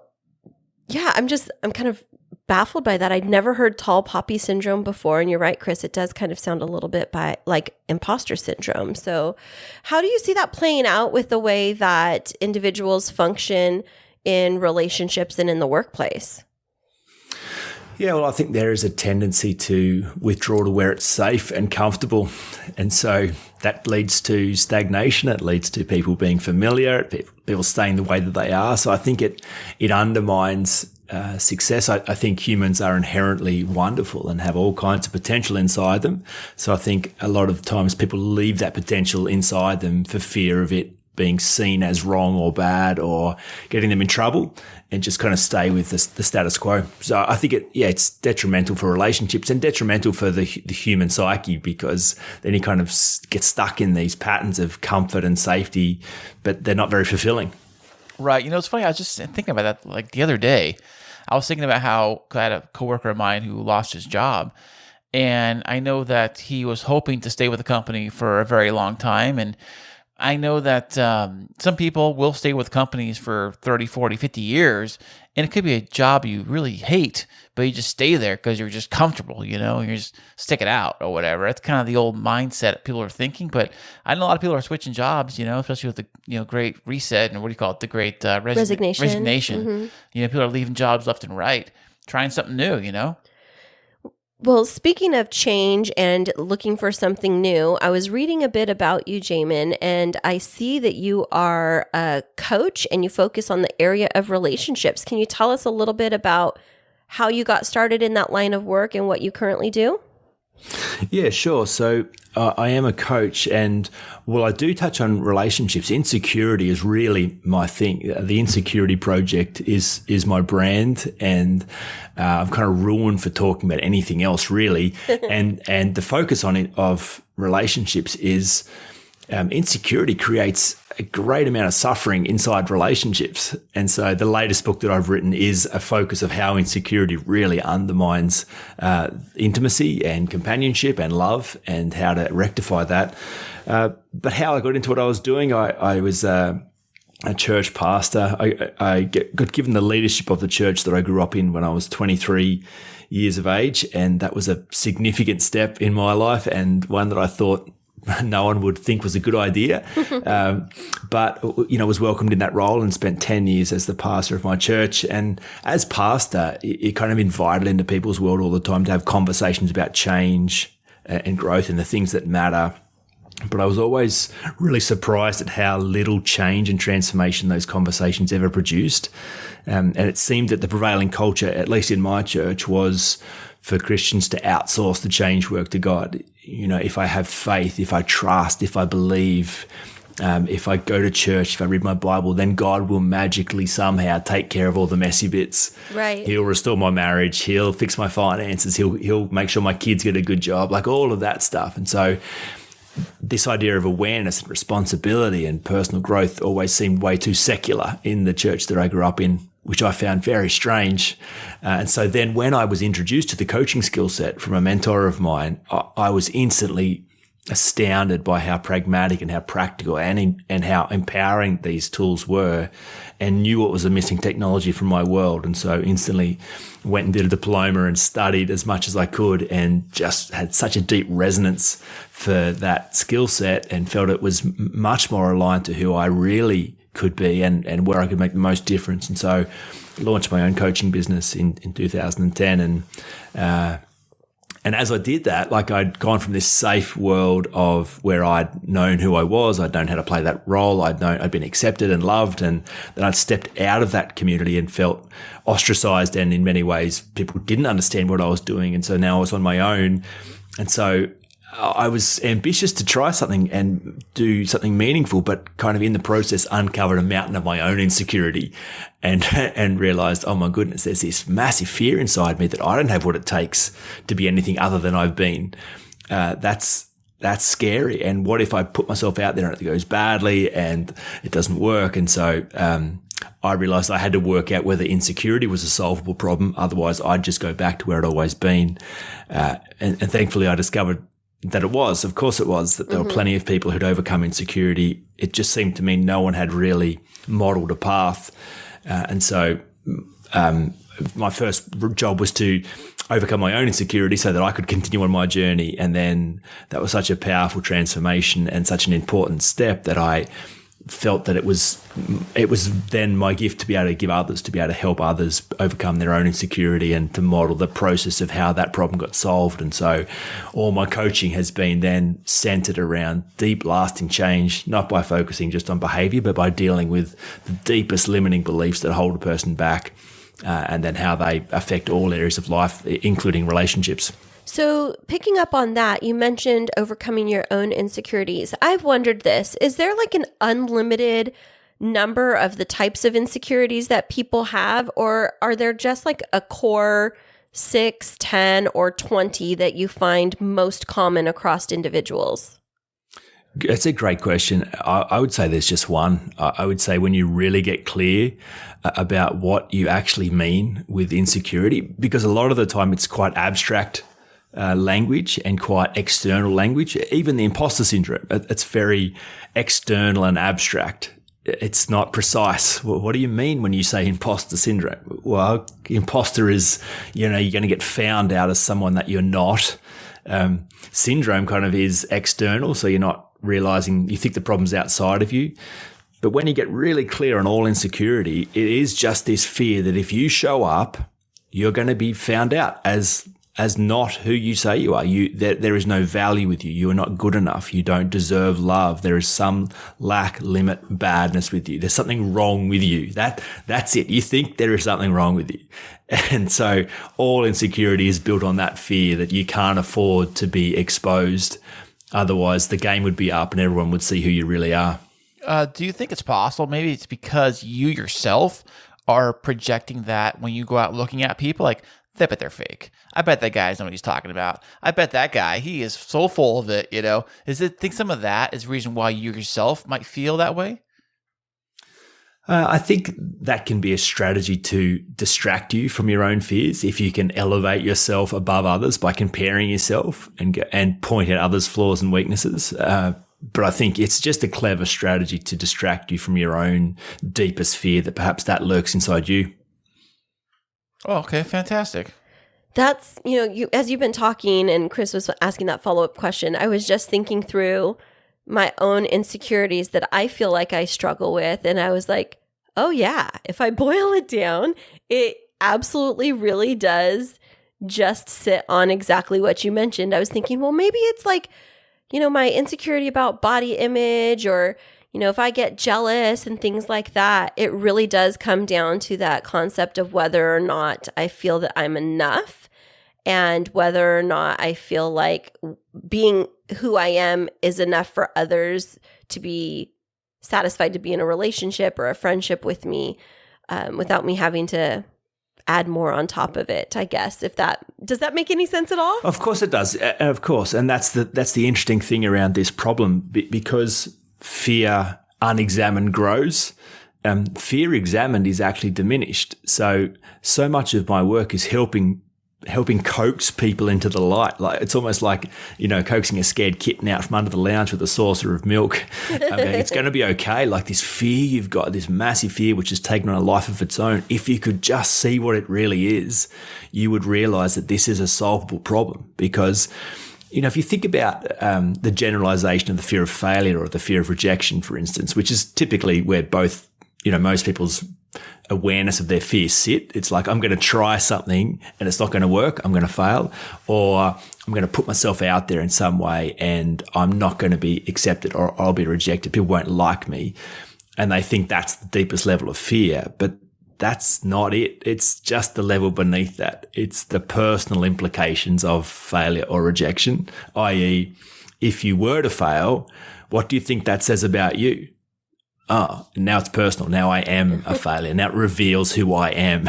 yeah, I'm kind of baffled by that. I'd never heard tall poppy syndrome before. And you're right, Kris, it does kind of sound a little bit like imposter syndrome. So how do you see that playing out with the way that individuals function in relationships and in the workplace? Yeah, well, I think there is a tendency to withdraw to where it's safe and comfortable. And so that leads to stagnation. It leads to people being familiar, people staying the way that they are. So I think it undermines success. I think humans are inherently wonderful and have all kinds of potential inside them. So I think a lot of times people leave that potential inside them for fear of it being seen as wrong or bad or getting them in trouble, and just kind of stay with the status quo. So I think it's detrimental for relationships and detrimental for the human psyche, because then you kind of get stuck in these patterns of comfort and safety, but they're not very fulfilling. Right. It's funny. I was just thinking about that like the other day. I was thinking about how I had a coworker of mine who lost his job. And I know that he was hoping to stay with the company for a very long time. And I know that some people will stay with companies for 30, 40, 50 years, and it could be a job you really hate, but you just stay there because you're just comfortable, and you just stick it out or whatever. That's kind of the old mindset people are thinking, but I know a lot of people are switching jobs, especially with the great reset and what do you call it, the great resignation. Mm-hmm. People are leaving jobs left and right, trying something new, Well, speaking of change and looking for something new, I was reading a bit about you, Jaemin, and I see that you are a coach and you focus on the area of relationships. Can you tell us a little bit about how you got started in that line of work and what you currently do? Yeah, sure. So I am a coach, and I do touch on relationships. Insecurity is really my thing. The Insecurity Project is my brand, and I'm kind of ruined for talking about anything else, really. and the focus on it of relationships is insecurity creates a great amount of suffering inside relationships. And so the latest book that I've written is a focus of how insecurity really undermines intimacy and companionship and love, and how to rectify that. But how I got into what I was doing, I was a church pastor. I got given the leadership of the church that I grew up in when I was 23 years of age. And that was a significant step in my life, and one that I thought no one would think was a good idea. But was welcomed in that role and spent 10 years as the pastor of my church. And as pastor, you're kind of invited into people's world all the time to have conversations about change and growth and the things that matter. But I was always really surprised at how little change and transformation those conversations ever produced. And it seemed that the prevailing culture, at least in my church, was for Christians to outsource the change work to God. If I have faith, if I trust, if I believe, if I go to church, if I read my Bible, then God will magically somehow take care of all the messy bits. Right. He'll restore my marriage. He'll fix my finances. He'll make sure my kids get a good job, like all of that stuff. And so this idea of awareness and responsibility and personal growth always seemed way too secular in the church that I grew up in. which I found very strange. And so then when I was introduced to the coaching skill set from a mentor of mine, I was instantly astounded by how pragmatic and how practical and how empowering these tools were, and knew what was a missing technology from my world. And so instantly went and did a diploma and studied as much as I could, and just had such a deep resonance for that skill set, and felt it was much more aligned to who I really could be and where I could make the most difference. And so launched my own coaching business in 2010. And as I did that, like, I'd gone from this safe world of where I'd known who I was, I'd known how to play that role, I'd been accepted and loved, and then I'd stepped out of that community and felt ostracized, and in many ways people didn't understand what I was doing. And so now I was on my own. And so I was ambitious to try something and do something meaningful, but kind of in the process uncovered a mountain of my own insecurity, and realized, oh my goodness, there's this massive fear inside me that I don't have what it takes to be anything other than I've been. That's scary. And what if I put myself out there and it goes badly and it doesn't work? And so I realized I had to work out whether insecurity was a solvable problem. Otherwise, I'd just go back to where I'd always been. And thankfully, I discovered that it was. Of course it was, that there were plenty of people who'd overcome insecurity. It just seemed to me no one had really modeled a path. And so my first job was to overcome my own insecurity so that I could continue on my journey. And then that was such a powerful transformation and such an important step that I felt that it was then my gift to be able to give others, to be able to help others overcome their own insecurity and to model the process of how that problem got solved. And so all my coaching has been then centered around deep, lasting change, not by focusing just on behavior, but by dealing with the deepest limiting beliefs that hold a person back, and then how they affect all areas of life, including relationships. So picking up on that, you mentioned overcoming your own insecurities. I've wondered this, is there like an unlimited number of the types of insecurities that people have, or are there just like a core 6, 10, or 20 that you find most common across individuals? That's a great question. I would say there's just one. I would say when you really get clear about what you actually mean with insecurity, because a lot of the time it's quite abstract language and quite external language. Even the imposter syndrome, it's very external and abstract. It's not precise. Well, what do you mean when you say imposter syndrome? Well, imposter is, you're going to get found out as someone that you're not. Syndrome kind of is external, so you're not realizing, you think the problem's outside of you. But when you get really clear on all insecurity, it is just this fear that if you show up, you're going to be found out as not who you say you are. There is no value with you. You are not good enough. You don't deserve love. There is some lack, limit, badness with you. There's something wrong with you. That's it. You think there is something wrong with you. And so all insecurity is built on that fear that you can't afford to be exposed. Otherwise, the game would be up and everyone would see who you really are. Do you think it's possible? Maybe it's because you yourself are projecting that when you go out looking at people, like, I bet they're fake. I bet that guy doesn't know what he's talking about. I bet that guy, he is so full of it, think some of that is the reason why you yourself might feel that way? I think that can be a strategy to distract you from your own fears. If you can elevate yourself above others by comparing yourself and point out others' flaws and weaknesses. But I think it's just a clever strategy to distract you from your own deepest fear that perhaps that lurks inside you. Oh, okay, fantastic. That's, as you've been talking and Kris was asking that follow-up question, I was just thinking through my own insecurities that I feel like I struggle with. And I was like, oh yeah, if I boil it down, it absolutely really does just sit on exactly what you mentioned. I was thinking, well, maybe it's like, my insecurity about body image, or if I get jealous and things like that. It really does come down to that concept of whether or not I feel that I'm enough, and whether or not I feel like being who I am is enough for others to be satisfied to be in a relationship or a friendship with me, without me having to add more on top of it, I guess. Does that make any sense at all? Of course it does. Of course. And that's the interesting thing around this problem, because fear unexamined grows. fear examined is actually diminished. So much of my work is helping coax people into the light. Like it's almost like, coaxing a scared kitten out from under the lounge with a saucer of milk. It's going to be okay. Like this fear you've got, this massive fear which has taken on a life of its own. If you could just see what it really is, you would realize that this is a solvable problem. Because, if you think about the generalization of the fear of failure or the fear of rejection, for instance, which is typically where both, most people's awareness of their fears sit. It's like, I'm going to try something and it's not going to work. I'm going to fail, or I'm going to put myself out there in some way and I'm not going to be accepted, or I'll be rejected. People won't like me. And they think that's the deepest level of fear, but that's not it. It's just the level beneath that. It's the personal implications of failure or rejection, i.e., if you were to fail, what do you think that says about you? Oh, now it's personal. Now I am a failure. Now it reveals who I am.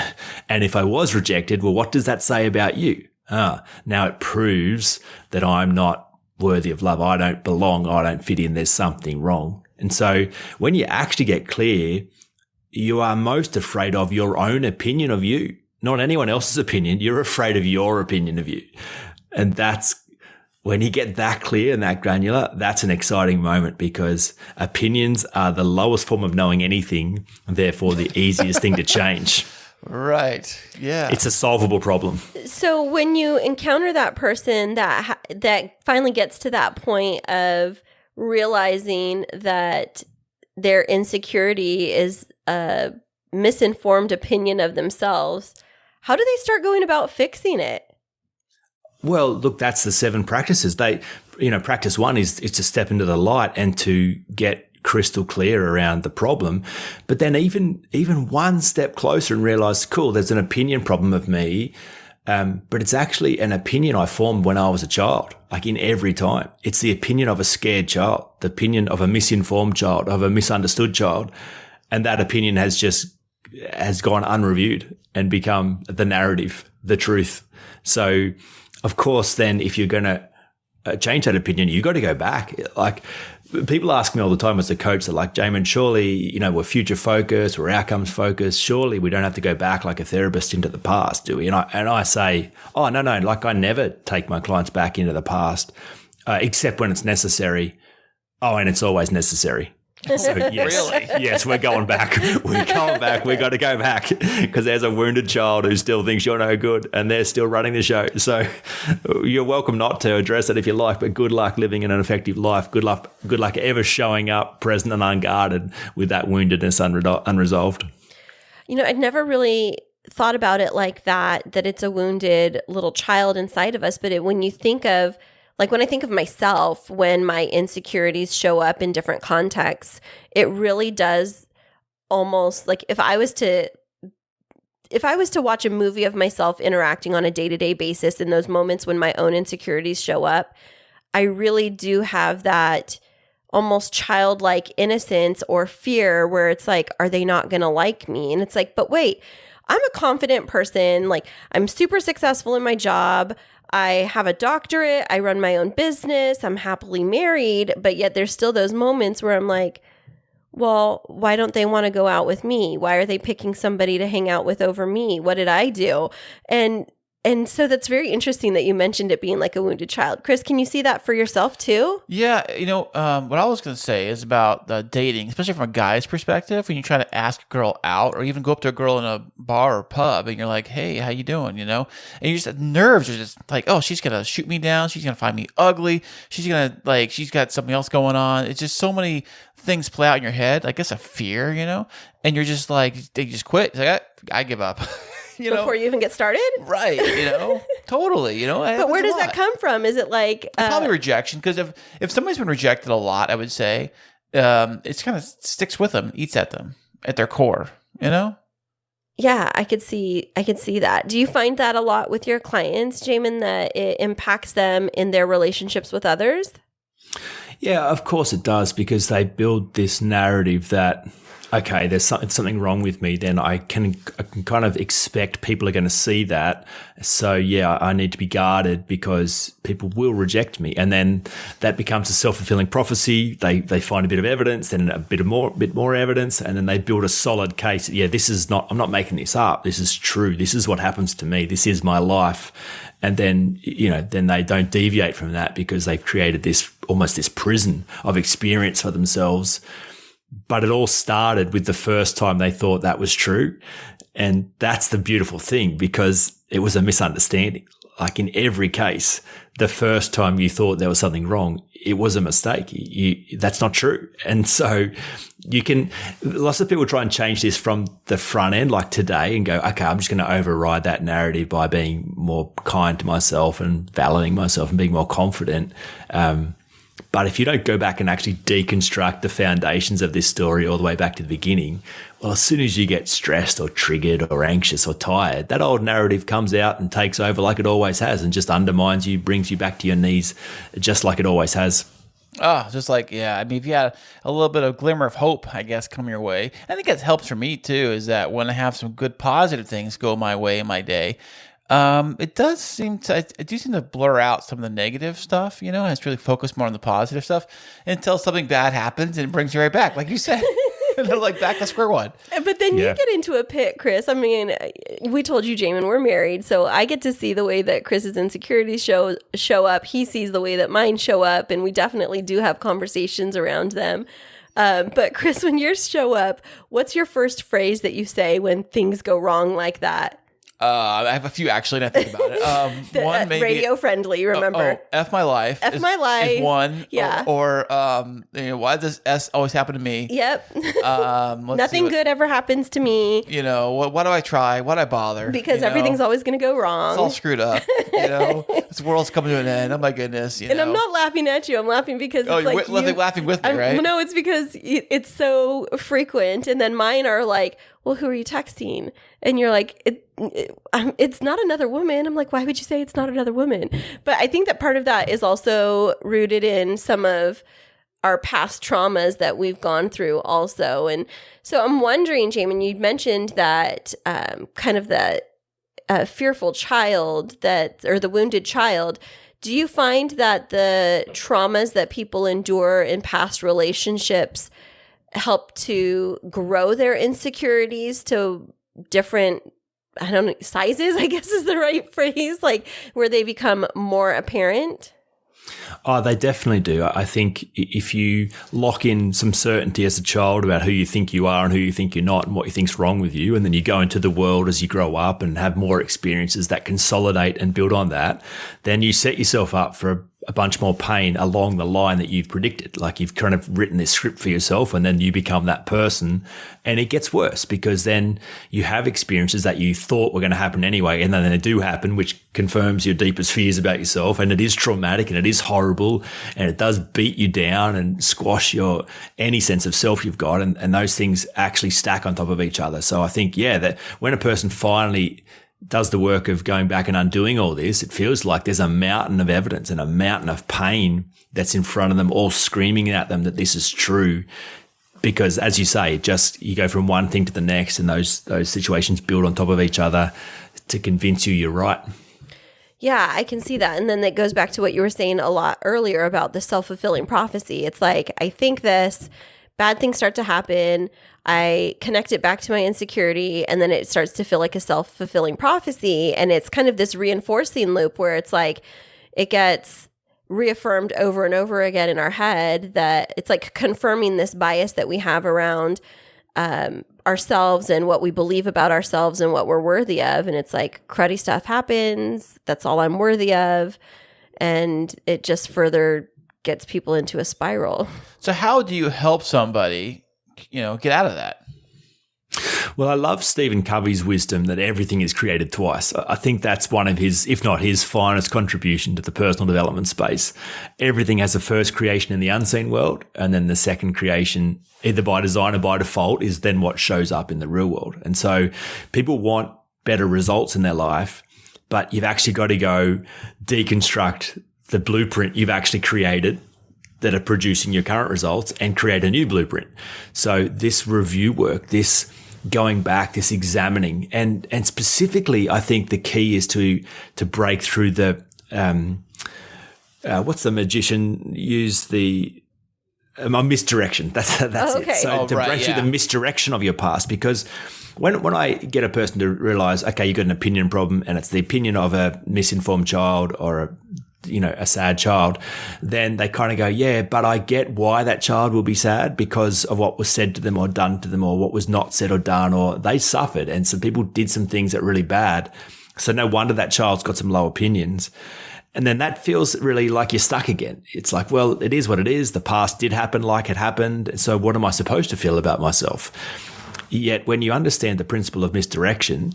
And if I was rejected, well, what does that say about you? Now it proves that I'm not worthy of love. I don't belong. I don't fit in. There's something wrong. And so when you actually get clear, you are most afraid of your own opinion of you, not anyone else's opinion. You're afraid of your opinion of you. And that's when you get that clear and that granular, that's an exciting moment, because opinions are the lowest form of knowing anything, and therefore the easiest thing to change. Right. Yeah. It's a solvable problem. So when you encounter that person that finally gets to that point of realizing that their insecurity is a misinformed opinion of themselves, how do they start going about fixing it? Well, look, that's the 7 practices. Practice 1 is to step into the light and to get crystal clear around the problem. But then even one step closer and realize, cool, there's an opinion problem of me. But it's actually an opinion I formed when I was a child, like in every time. It's the opinion of a scared child, the opinion of a misinformed child, of a misunderstood child. And that opinion has gone unreviewed and become the narrative, the truth. So, of course, then if you're going to change that opinion, you got to go back. Like people ask me all the time as a coach, they're like, Jaemin, surely, we're future focused, we're outcomes focused. Surely we don't have to go back like a therapist into the past, do we? And I say, oh, no. Like I never take my clients back into the past, except when it's necessary. Oh, and it's always necessary. So yes, Really? Yes, we're going back. We're going back. We've got to go back because there's a wounded child who still thinks you're no good and they're still running the show. So you're welcome not to address it if you like, but good luck living an effective life. Good luck ever showing up present and unguarded with that woundedness unresolved. I'd never really thought about it like that it's a wounded little child inside of us. But when you think of, like when I think of myself, when my insecurities show up in different contexts, it really does almost like if I was to watch a movie of myself interacting on a day-to-day basis in those moments when my own insecurities show up, I really do have that almost childlike innocence or fear where it's like, are they not going to like me? And it's like, but wait, I'm a confident person. Like I'm super successful in my job. I have a doctorate. I run my own business. I'm happily married. But yet there's still those moments where I'm like, well, why don't they want to go out with me? Why are they picking somebody to hang out with over me? What did I do? And so that's very interesting that you mentioned it being like a wounded child. Kris, can you see that for yourself too? Yeah, what I was going to say is about dating, especially from a guy's perspective, when you try to ask a girl out or even go up to a girl in a bar or pub and you're like, hey, how you doing, And you're just, nerves are just like, oh, she's going to shoot me down. She's going to find me ugly. She's going to, she's got something else going on. It's just so many things play out in your head. I guess a fear, and you're just like, they just quit. It's like, I give up. Before you even get started? Right, totally, But where does that come from? Is it like... probably rejection, because if somebody's been rejected a lot, I would say, it's kind of sticks with them, eats at them, at their core, Yeah, I could see that. Do you find that a lot with your clients, Jaemin, that it impacts them in their relationships with others? Yeah, of course it does, because they build this narrative that okay, there's something wrong with me, then I can kind of expect people are going to see that. So yeah, I need to be guarded because people will reject me. And then that becomes a self-fulfilling prophecy. They find a bit of evidence, then a bit more evidence, and then they build a solid case. Yeah, I'm not making this up. This is true. This is what happens to me. This is my life. And then, then they don't deviate from that because they've created almost this prison of experience for themselves. But it all started with the first time they thought that was true. And that's the beautiful thing, because it was a misunderstanding. Like in every case, the first time you thought there was something wrong, it was a mistake. That's not true. And so lots of people try and change this from the front end, like today, and go, okay, I'm just going to override that narrative by being more kind to myself and valuing myself and being more confident. But if you don't go back and actually deconstruct the foundations of this story all the way back to the beginning, well, as soon as you get stressed or triggered or anxious or tired, that old narrative comes out and takes over like it always has and just undermines you, brings you back to your knees just like it always has. Oh, just like, yeah. I mean, if you had a little bit of glimmer of hope, I guess, come your way. I think it helps for me, too, is that when I have some good positive things go my way in my day, it does seem to blur out some of the negative stuff, and it's really focused more on the positive stuff until something bad happens and it brings you right back, like you said. And they're like back to square one. But then you get into a pit, Kris. I mean, we told you, Jaemin, we're married, so I get to see the way that Kris's insecurities show up. He sees the way that mine show up, and we definitely do have conversations around them. But Kris, when yours show up, what's your first phrase that you say when things go wrong like that? I have a few actually, and I think about it. One maybe radio friendly. Remember, F my life. My life is one. Yeah. Or why does S always happen to me? Yep. Nothing good ever happens to me. Why do I try? Why do I bother? Because everything's always going to go wrong. It's all screwed up. This world's coming to an end. Oh my goodness. And I'm not laughing at you. I'm laughing because it's you're laughing with me, right? No, it's because it's so frequent. And then mine are like, well, who are you texting? And you're like, it's not another woman. I'm like, why would you say it's not another woman? But I think that part of that is also rooted in some of our past traumas that we've gone through also. And so I'm wondering, Jaemin, you'd mentioned that kind of the fearful child or the wounded child. Do you find that the traumas that people endure in past relationships help to grow their insecurities to different, sizes, I guess is the right phrase, like where they become more apparent? Oh, they definitely do. I think if you lock in some certainty as a child about who you think you are and who you think you're not and what you think's wrong with you, and then you go into the world as you grow up and have more experiences that consolidate and build on that, then you set yourself up for a bunch more pain along the line that you've predicted. Like you've kind of written this script for yourself and then you become that person, and it gets worse because then you have experiences that you thought were going to happen anyway, and then they do happen, which confirms your deepest fears about yourself, and it is traumatic and it is horrible and it does beat you down and squash any sense of self you've got, and those things actually stack on top of each other. So I think, that when a person finally does the work of going back and undoing all this, it feels like there's a mountain of evidence and a mountain of pain that's in front of them, all screaming at them that this is true. Because as you say, you go from one thing to the next, and those situations build on top of each other to convince you're right. Yeah, I can see that. And then that goes back to what you were saying a lot earlier about the self-fulfilling prophecy. It's like, I think this, bad things start to happen, I connect it back to my insecurity, and then it starts to feel like a self-fulfilling prophecy. And it's kind of this reinforcing loop where it's like it gets reaffirmed over and over again in our head, that it's like confirming this bias that we have around ourselves and what we believe about ourselves and what we're worthy of. And it's like cruddy stuff happens. That's all I'm worthy of. And it just further gets people into a spiral. So how do you help somebody get out of that? Well, I love Stephen Covey's wisdom that everything is created twice. I think that's one of his, if not his finest contribution to the personal development space. Everything has a first creation in the unseen world, and then the second creation, either by design or by default, is then what shows up in the real world. And so people want better results in their life, but you've actually got to go deconstruct the blueprint you've actually created that are producing your current results and create a new blueprint. So this review work, this going back, this examining, and specifically, I think the key is to break through the what's the magician use the misdirection. That's okay. it. So break through the misdirection of your past, because when I get a person to realize, okay, you got an opinion problem, and it's the opinion of a misinformed child or a sad child, then they kind of go, yeah, but I get why that child will be sad because of what was said to them or done to them, or what was not said or done, or they suffered and some people did some things that are really bad. So no wonder that child's got some low opinions. And then that feels really like you're stuck again. It's like, well, it is what it is. The past did happen like it happened. So what am I supposed to feel about myself? Yet when you understand the principle of misdirection,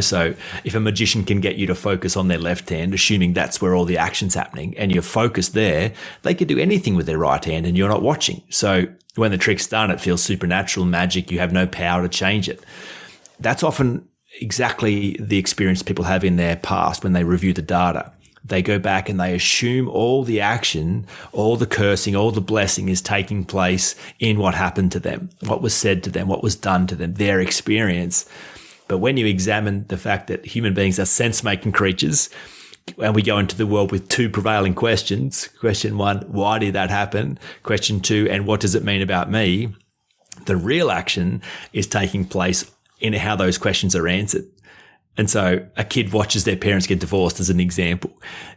so if a magician can get you to focus on their left hand, assuming that's where all the action's happening, and you're focused there, they could do anything with their right hand and you're not watching. So when the trick's done, it feels supernatural, magic. You have no power to change it. That's often exactly the experience people have in their past when they review the data. They go back and they assume all the action, all the cursing, all the blessing is taking place in what happened to them, what was said to them, what was done to them, their experience. But when you examine the fact that human beings are sense-making creatures, and we go into the world with two prevailing questions, question one, why did that happen? Question two, and what does it mean about me? The real action is taking place in how those questions are answered. And so a kid watches their parents get divorced as an example,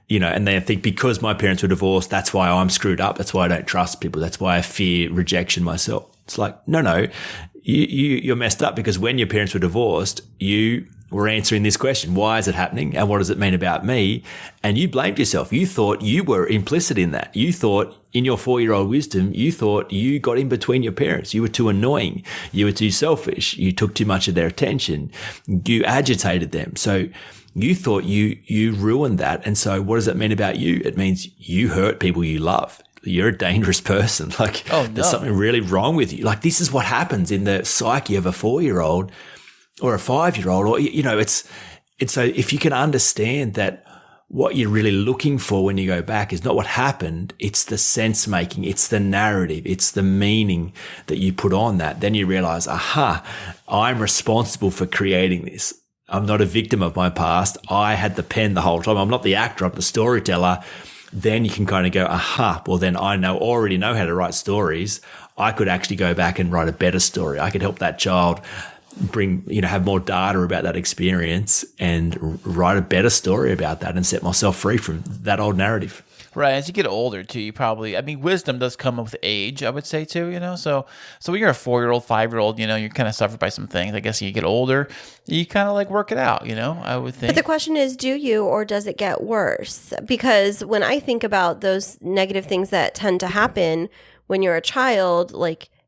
and they think because my parents were divorced, that's why I'm screwed up. That's why I don't trust people. That's why I fear rejection myself. It's like, no, you're messed up because when your parents were divorced, you were answering this question. Why is it happening? And what does it mean about me? And you blamed yourself. You thought you were implicit in that. You thought in your 4-year-old wisdom, you thought you got in between your parents. You were too annoying. You were too selfish. You took too much of their attention. You agitated them. So you thought you ruined that. And so what does it mean about you? It means you hurt people you love. You're a dangerous person. There's something really wrong with you. This is what happens in the psyche of a 4-year-old or a 5-year-old, or, it's so if you can understand that what you're really looking for when you go back is not what happened. It's the sense making. It's the narrative. It's the meaning that you put on that. Then you realize, aha, I'm responsible for creating this. I'm not a victim of my past. I had the pen the whole time. I'm not the actor. I'm the storyteller. Then you can kind of go, aha, well, then I already know how to write stories. I could actually go back and write a better story. I could help that child have more data about that experience and write a better story about that and set myself free from that old narrative. Right. As you get older too, you probably, wisdom does come with age, I would say too, So when you're a 4-year-old, 5-year-old, you kind of suffer by some things. I guess you get older, you kind of work it out, I would think. But the question is, do you, or does it get worse? Because when I think about those negative things that tend to happen when you're a child,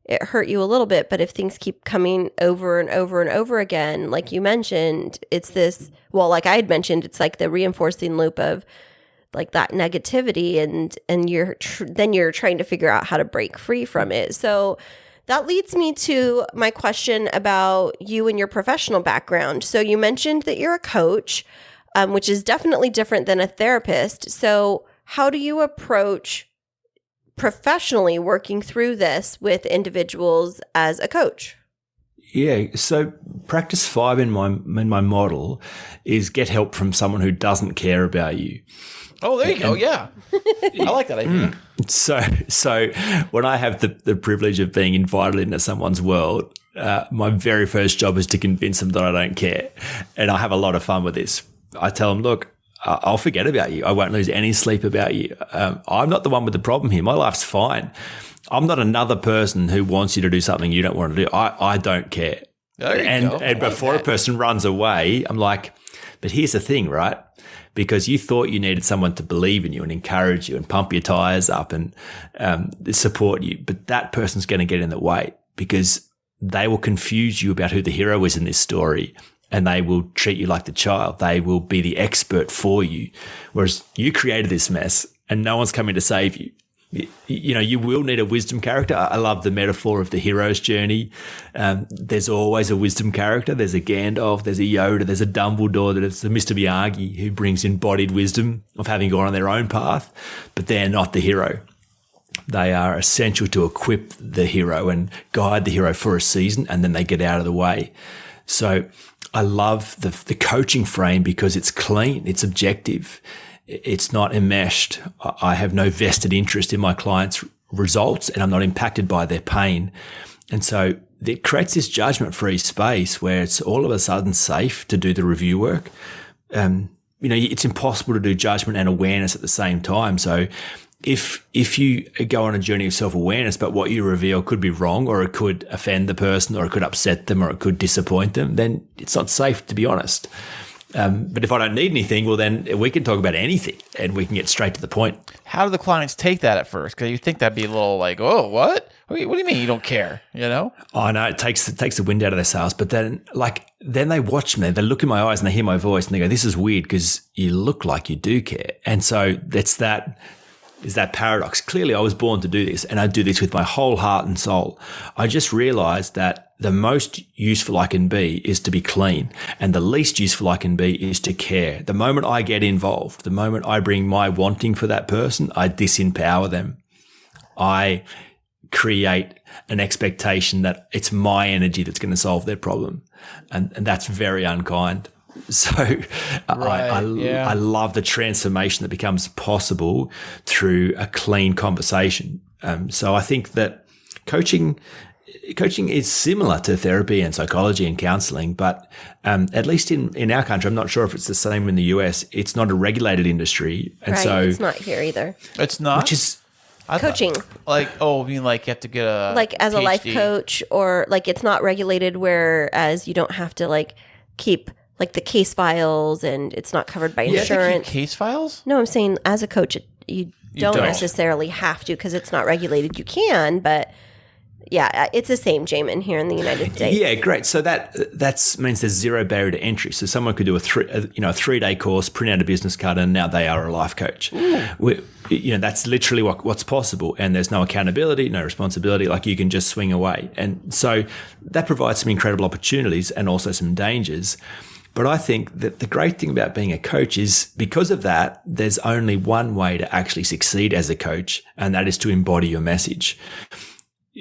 it hurt you a little bit, but if things keep coming over and over and over again, like you mentioned, it's this, like I had mentioned, it's like the reinforcing loop of that negativity, and then you're trying to figure out how to break free from it. So that leads me to my question about you and your professional background. So you mentioned that you're a coach, which is definitely different than a therapist. So how do you approach professionally working through this with individuals as a coach? Yeah, so practice 5 in my model is get help from someone who doesn't care about you. Oh, there you go. Yeah, I like that idea. So when I have the privilege of being invited into someone's world, my very first job is to convince them that I don't care, and I have a lot of fun with this. I tell them, look, I'll forget about you. I won't lose any sleep about you. I'm not the one with the problem here. My life's fine. I'm not another person who wants you to do something you don't want to do. I don't care. And before a person runs away, I'm like, but here's the thing, right? Because you thought you needed someone to believe in you and encourage you and pump your tires up and support you. But that person's going to get in the way because they will confuse you about who the hero is in this story. And they will treat you like the child. They will be the expert for you. Whereas you created this mess and no one's coming to save you. You will need a wisdom character. I love the metaphor of the hero's journey. There's always a wisdom character. There's a Gandalf, there's a Yoda, there's a Dumbledore, there's a Mr. Miyagi who brings embodied wisdom of having gone on their own path, but they're not the hero. They are essential to equip the hero and guide the hero for a season, and then they get out of the way. So I love the coaching frame because it's clean, it's objective, it's not enmeshed. I have no vested interest in my clients' results, and I'm not impacted by their pain. And so it creates this judgment-free space where it's all of a sudden safe to do the review work. It's impossible to do judgment and awareness at the same time. So if you go on a journey of self-awareness, but what you reveal could be wrong, or it could offend the person, or it could upset them, or it could disappoint them, then it's not safe, to be honest. But if I don't need anything, well, then we can talk about anything and we can get straight to the point. How do the clients take that at first? Because you think that'd be a little like, oh, what? What do you mean you don't care? I know it takes the wind out of their sails. But then they watch me, they look in my eyes and they hear my voice and they go, "This is weird because you look like you do care." And so is that paradox. Clearly, I was born to do this, and I do this with my whole heart and soul. I just realized that the most useful I can be is to be clean, and the least useful I can be is to care. The moment I get involved, the moment I bring my wanting for that person, I disempower them. I create an expectation that it's my energy that's going to solve their problem, and that's very unkind. So I love the transformation that becomes possible through a clean conversation. So I think that coaching is similar to therapy and psychology and counseling, but at least in our country, I'm not sure if it's the same in the US, it's not a regulated industry. And right, so it's not here either. It's not? Which is... Coaching. You have to get a as a life PhD. coach, or it's not regulated, whereas you don't have to keep the case files, and it's not covered by You have to keep insurance. case files? No, I'm saying as a coach, you don't don't. necessarily have to because it's not regulated. You can, but yeah, it's the same, Jaemin, here in the United States. Yeah, great. So that means there's zero barrier to entry. So someone could do a 3-day course, print out a business card, and now they are a life coach. That's literally what's possible, and there's no accountability, no responsibility. You can just swing away, and so that provides some incredible opportunities and also some dangers. But I think that the great thing about being a coach is because of that, there's only one way to actually succeed as a coach, and that is to embody your message.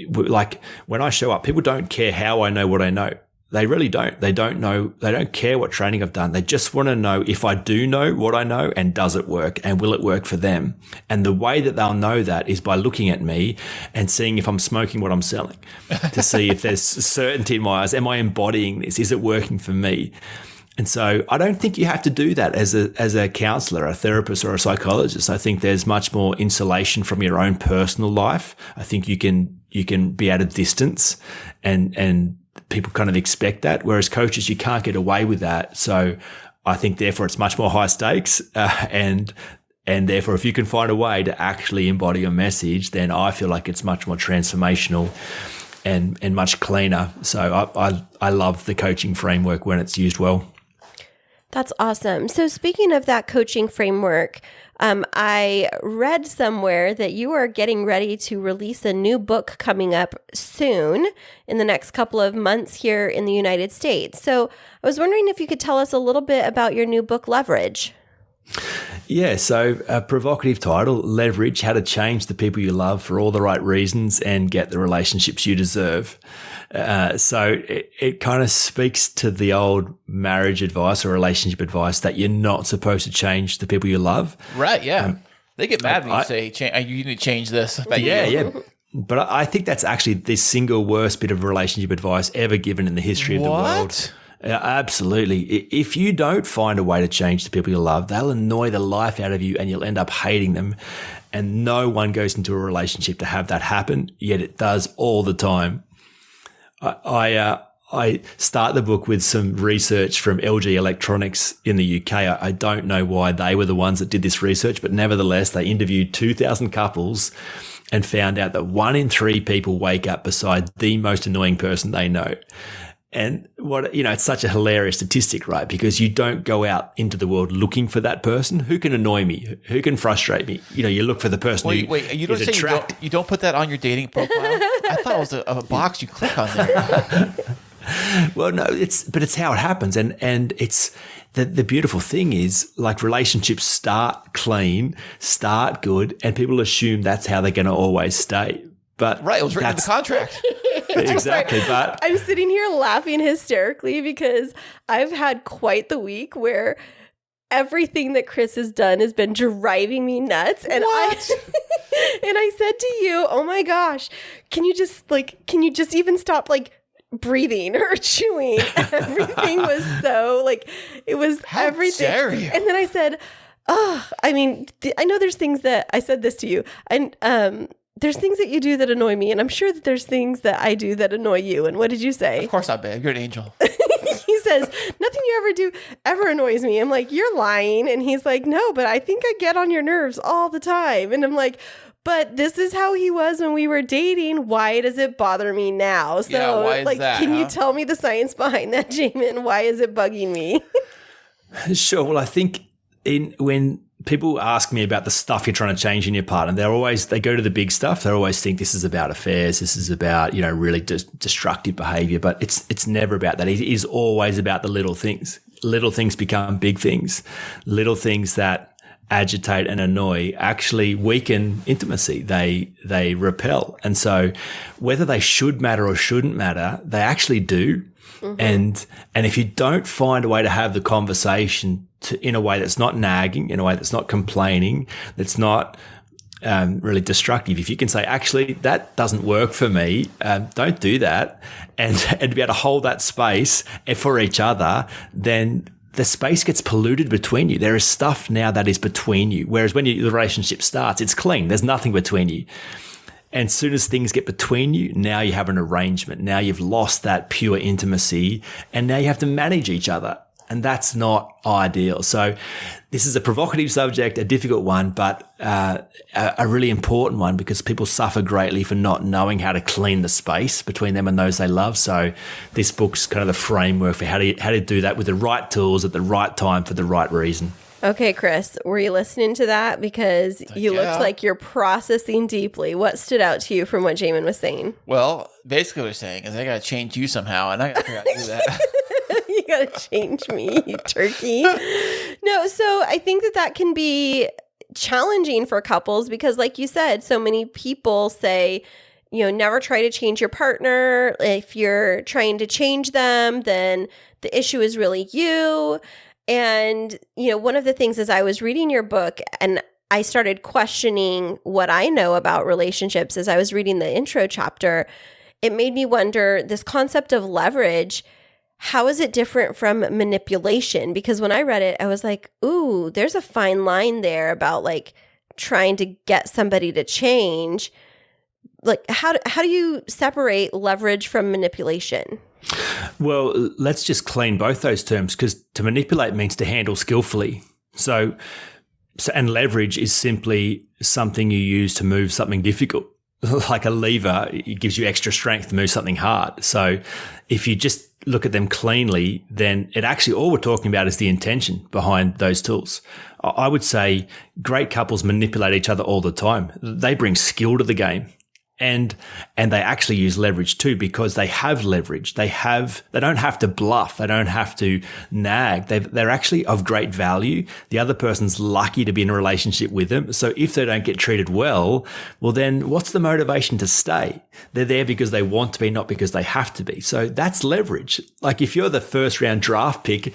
When I show up, people don't care how I know what I know. They really don't. They don't know. They don't care what training I've done. They just want to know if I do know what I know, and does it work, and will it work for them? And the way that they'll know that is by looking at me and seeing if I'm smoking what I'm selling, to see if there's certainty in my eyes. Am I embodying this? Is it working for me? And so I don't think you have to do that as a counselor, a therapist, or a psychologist. I think there's much more insulation from your own personal life. I think you can be at a distance, and people kind of expect that. Whereas coaches, you can't get away with that. So I think therefore it's much more high stakes, and therefore if you can find a way to actually embody your message, then I feel like it's much more transformational and much cleaner. So I love the coaching framework when it's used well. That's awesome. So speaking of that coaching framework, I read somewhere that you are getting ready to release a new book coming up soon in the next couple of months here in the United States. So I was wondering if you could tell us a little bit about your new book, Leverage. Yeah, so a provocative title, Leverage, How to Change the People You Love for All the Right Reasons and Get the Relationships You Deserve. So it kind of speaks to the old marriage advice or relationship advice that you're not supposed to change the people you love. Right, yeah. They get mad when you say, you need to change this. Yeah. But I think that's actually the single worst bit of relationship advice ever given in the history of the world. Absolutely. If you don't find a way to change the people you love, they'll annoy the life out of you and you'll end up hating them. And no one goes into a relationship to have that happen, yet it does all the time. I start the book with some research from LG Electronics in the UK. I don't know why they were the ones that did this research, but nevertheless, they interviewed 2,000 couples and found out that 1 in 3 people wake up beside the most annoying person they know. And it's such a hilarious statistic, right? Because you don't go out into the world looking for that person. Who can annoy me? Who can frustrate me? You look for the person who you don't is say attracted. you don't put that on your dating profile? I thought it was a box you click on there. Well, no, it's how it happens, and it's the beautiful thing is, like, relationships start clean, start good, and people assume that's how they're going to always stay. But Right, it was written in the contract. Exactly. But I'm sitting here laughing hysterically because I've had quite the week where everything that Kris has done has been driving me nuts. And I said to you, oh my gosh, can you just even stop like breathing or chewing? Everything was so like, it was How everything. dare you? And then I said, I mean, I know there's things that I said this to you, and there's things that you do that annoy me, and I'm sure that there's things that I do that annoy you. And what did you say? Of course not, babe. You're an angel. He says, nothing you ever do ever annoys me. I'm like, you're lying. And he's like, no, but I think I get on your nerves all the time. And I'm like, but this is how he was when we were dating. Why does it bother me now? So, Yeah, why is like, that, can you huh? tell me the science behind that, Jaemin? Why is it bugging me? sure. Well, I think when people ask me about the stuff you're trying to change in your partner, they go to the big stuff. They always think this is about affairs. This is about, really destructive behavior, but it's never about that. It is always about the little things. Little things become big things. Little things that agitate and annoy actually weaken intimacy. They repel. And so whether they should matter or shouldn't matter, they actually do. Mm-hmm. And if you don't find a way to have the conversation in a way that's not nagging, in a way that's not complaining, that's not really destructive, if you can say, actually, that doesn't work for me, don't do that, and to be able to hold that space for each other, then the space gets polluted between you. There is stuff now that is between you. Whereas when the relationship starts, it's clean. There's nothing between you. And as soon as things get between you, now you have an arrangement. Now you've lost that pure intimacy, and now you have to manage each other. And that's not ideal. So this is a provocative subject, a difficult one, but a really important one, because people suffer greatly for not knowing how to clean the space between them and those they love. So this book's kind of the framework for how to do that with the right tools at the right time for the right reason. Okay, Kris, were you listening to that? Because you looked like you're processing deeply. What stood out to you from what Jaemin was saying? Well, basically what he's saying is I got to change you somehow, and I got to figure out how to do that. You got to change me, you turkey. No, so I think that can be challenging for couples because, like you said, so many people say, never try to change your partner. If you're trying to change them, then the issue is really you. And, one of the things is I was reading your book and I started questioning what I know about relationships as I was reading the intro chapter. It made me wonder, this concept of leverage, how is it different from manipulation? Because when I read it, I was like, ooh, there's a fine line there about like trying to get somebody to change. Like, how do you separate leverage from manipulation? Well, let's just clean both those terms, because to manipulate means to handle skillfully. So and leverage is simply something you use to move something difficult. Like a lever, it gives you extra strength to move something hard. So if you just look at them cleanly, then it actually, all we're talking about is the intention behind those tools. I would say great couples manipulate each other all the time. They bring skill to the game. And they actually use leverage too, because they have leverage. They don't have to bluff. They don't have to nag. They're actually of great value. The other person's lucky to be in a relationship with them. So if they don't get treated well, then what's the motivation to stay? They're there because they want to be, not because they have to be. So that's leverage. Like if you're the first round draft pick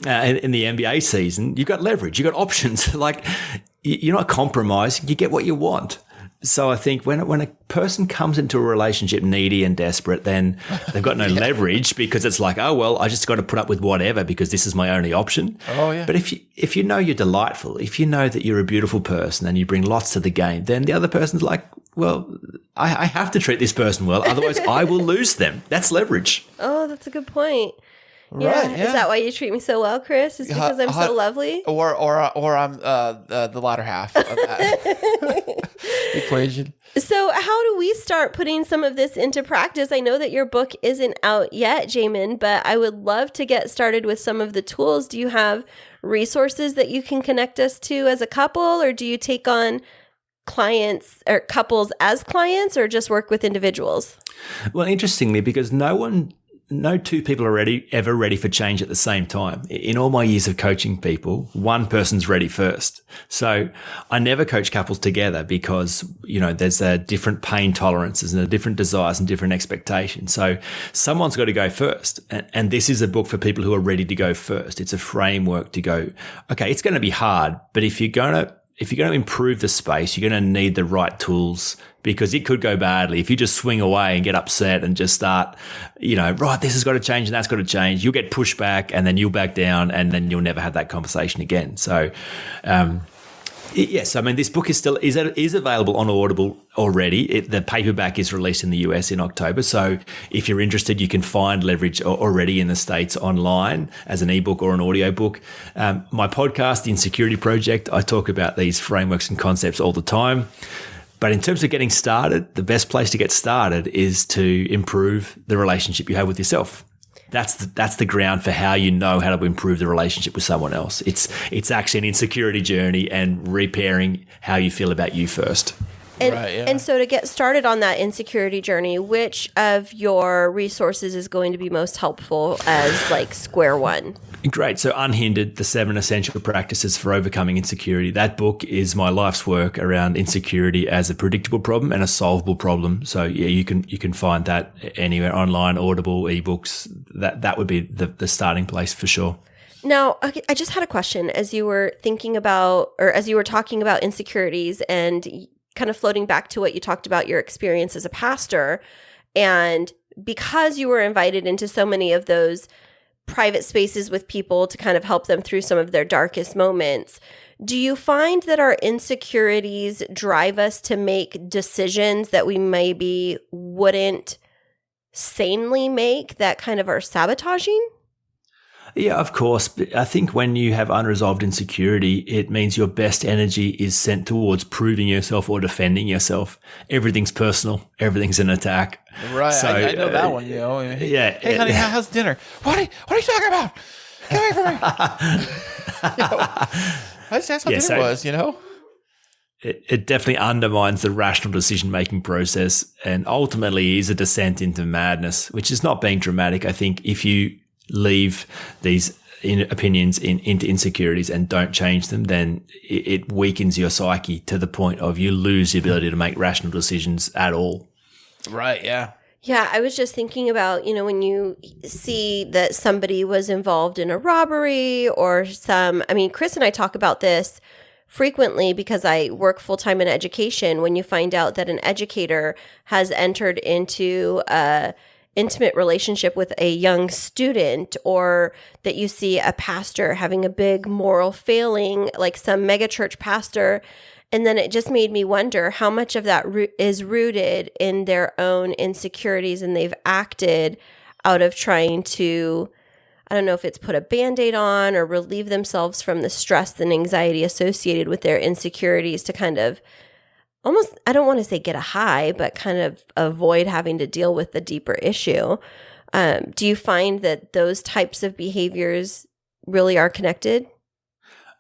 in the NBA season, you've got leverage. You've got options. Like you're not compromising. You get what you want. So I think when a person comes into a relationship needy and desperate, then they've got no leverage, because it's like, oh, well, I just got to put up with whatever because this is my only option. Oh, yeah. But if you know you're delightful, if you know that you're a beautiful person and you bring lots to the game, then the other person's like, well, I have to treat this person well, otherwise I will lose them. That's leverage. Oh, that's a good point. Right, yeah. Is that why you treat me so well, Kris? Is because I'm so lovely? Or I'm the latter half of that equation. So how do we start putting some of this into practice? I know that your book isn't out yet, Jaemin, but I would love to get started with some of the tools. Do you have resources that you can connect us to as a couple, or do you take on clients or couples as clients, or just work with individuals? Well, interestingly, because no one no two people are ever ready for change at the same time. In all my years of coaching people, one person's ready first. So I never coach couples together because, there's a different pain tolerances and different desires and different expectations. So someone's got to go first. And this is a book for people who are ready to go first. It's a framework to go, okay, it's going to be hard, but if you're going to improve the space, you're going to need the right tools, because it could go badly. If you just swing away and get upset and just start, right, this has got to change and that's got to change, you'll get pushed back and then you'll back down and then you'll never have that conversation again. So, yes, I mean, this book is available on Audible already. The paperback is released in the US in October. So if you're interested, you can find Leverage already in the States online as an ebook or an audiobook. My podcast, The Insecurity Project, I talk about these frameworks and concepts all the time. But in terms of getting started, the best place to get started is to improve the relationship you have with yourself. That's the ground for how you know how to improve the relationship with someone else. It's actually an insecurity journey and repairing how you feel about you first. And so to get started on that insecurity journey, which of your resources is going to be most helpful as like square one? Great. So Unhindered, the 7 essential practices for overcoming insecurity. That book is my life's work around insecurity as a predictable problem and a solvable problem. So yeah, you can find that anywhere online, Audible, ebooks. That would be the starting place for sure. Now, I just had a question as you were thinking about, or as you were talking about insecurities and kind of floating back to what you talked about your experience as a pastor. And because you were invited into so many of those private spaces with people to kind of help them through some of their darkest moments, do you find that our insecurities drive us to make decisions that we maybe wouldn't sanely make, that kind of are sabotaging? Yeah, of course. But I think when you have unresolved insecurity, it means your best energy is sent towards proving yourself or defending yourself. Everything's personal. Everything's an attack. Right. So, I know that one, Yeah. Hey, honey, how's dinner? What are you talking about? Get away from me. That's what dinner was, It definitely undermines the rational decision-making process and ultimately is a descent into madness, which is not being dramatic. I think if you leave these opinions into insecurities and don't change them, then it weakens your psyche to the point of you lose the ability to make rational decisions at all. Right, yeah. Yeah, I was just thinking about, when you see that somebody was involved in a robbery or Kris and I talk about this frequently because I work full-time in education. When you find out that an educator has entered into a intimate relationship with a young student, or that you see a pastor having a big moral failing, like some megachurch pastor. And then it just made me wonder how much of that is rooted in their own insecurities, and they've acted out of trying to, I don't know if it's put a Band-Aid on or relieve themselves from the stress and anxiety associated with their insecurities to kind of almost, I don't want to say get a high, but kind of avoid having to deal with the deeper issue. Do you find that those types of behaviors really are connected?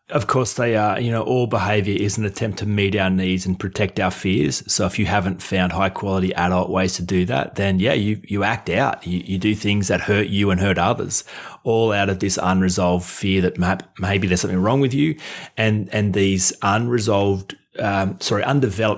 Of course they are. All behavior is an attempt to meet our needs and protect our fears. So if you haven't found high quality adult ways to do that, then yeah, you act out. You do things that hurt you and hurt others, all out of this unresolved fear that maybe there's something wrong with you, and these undeveloped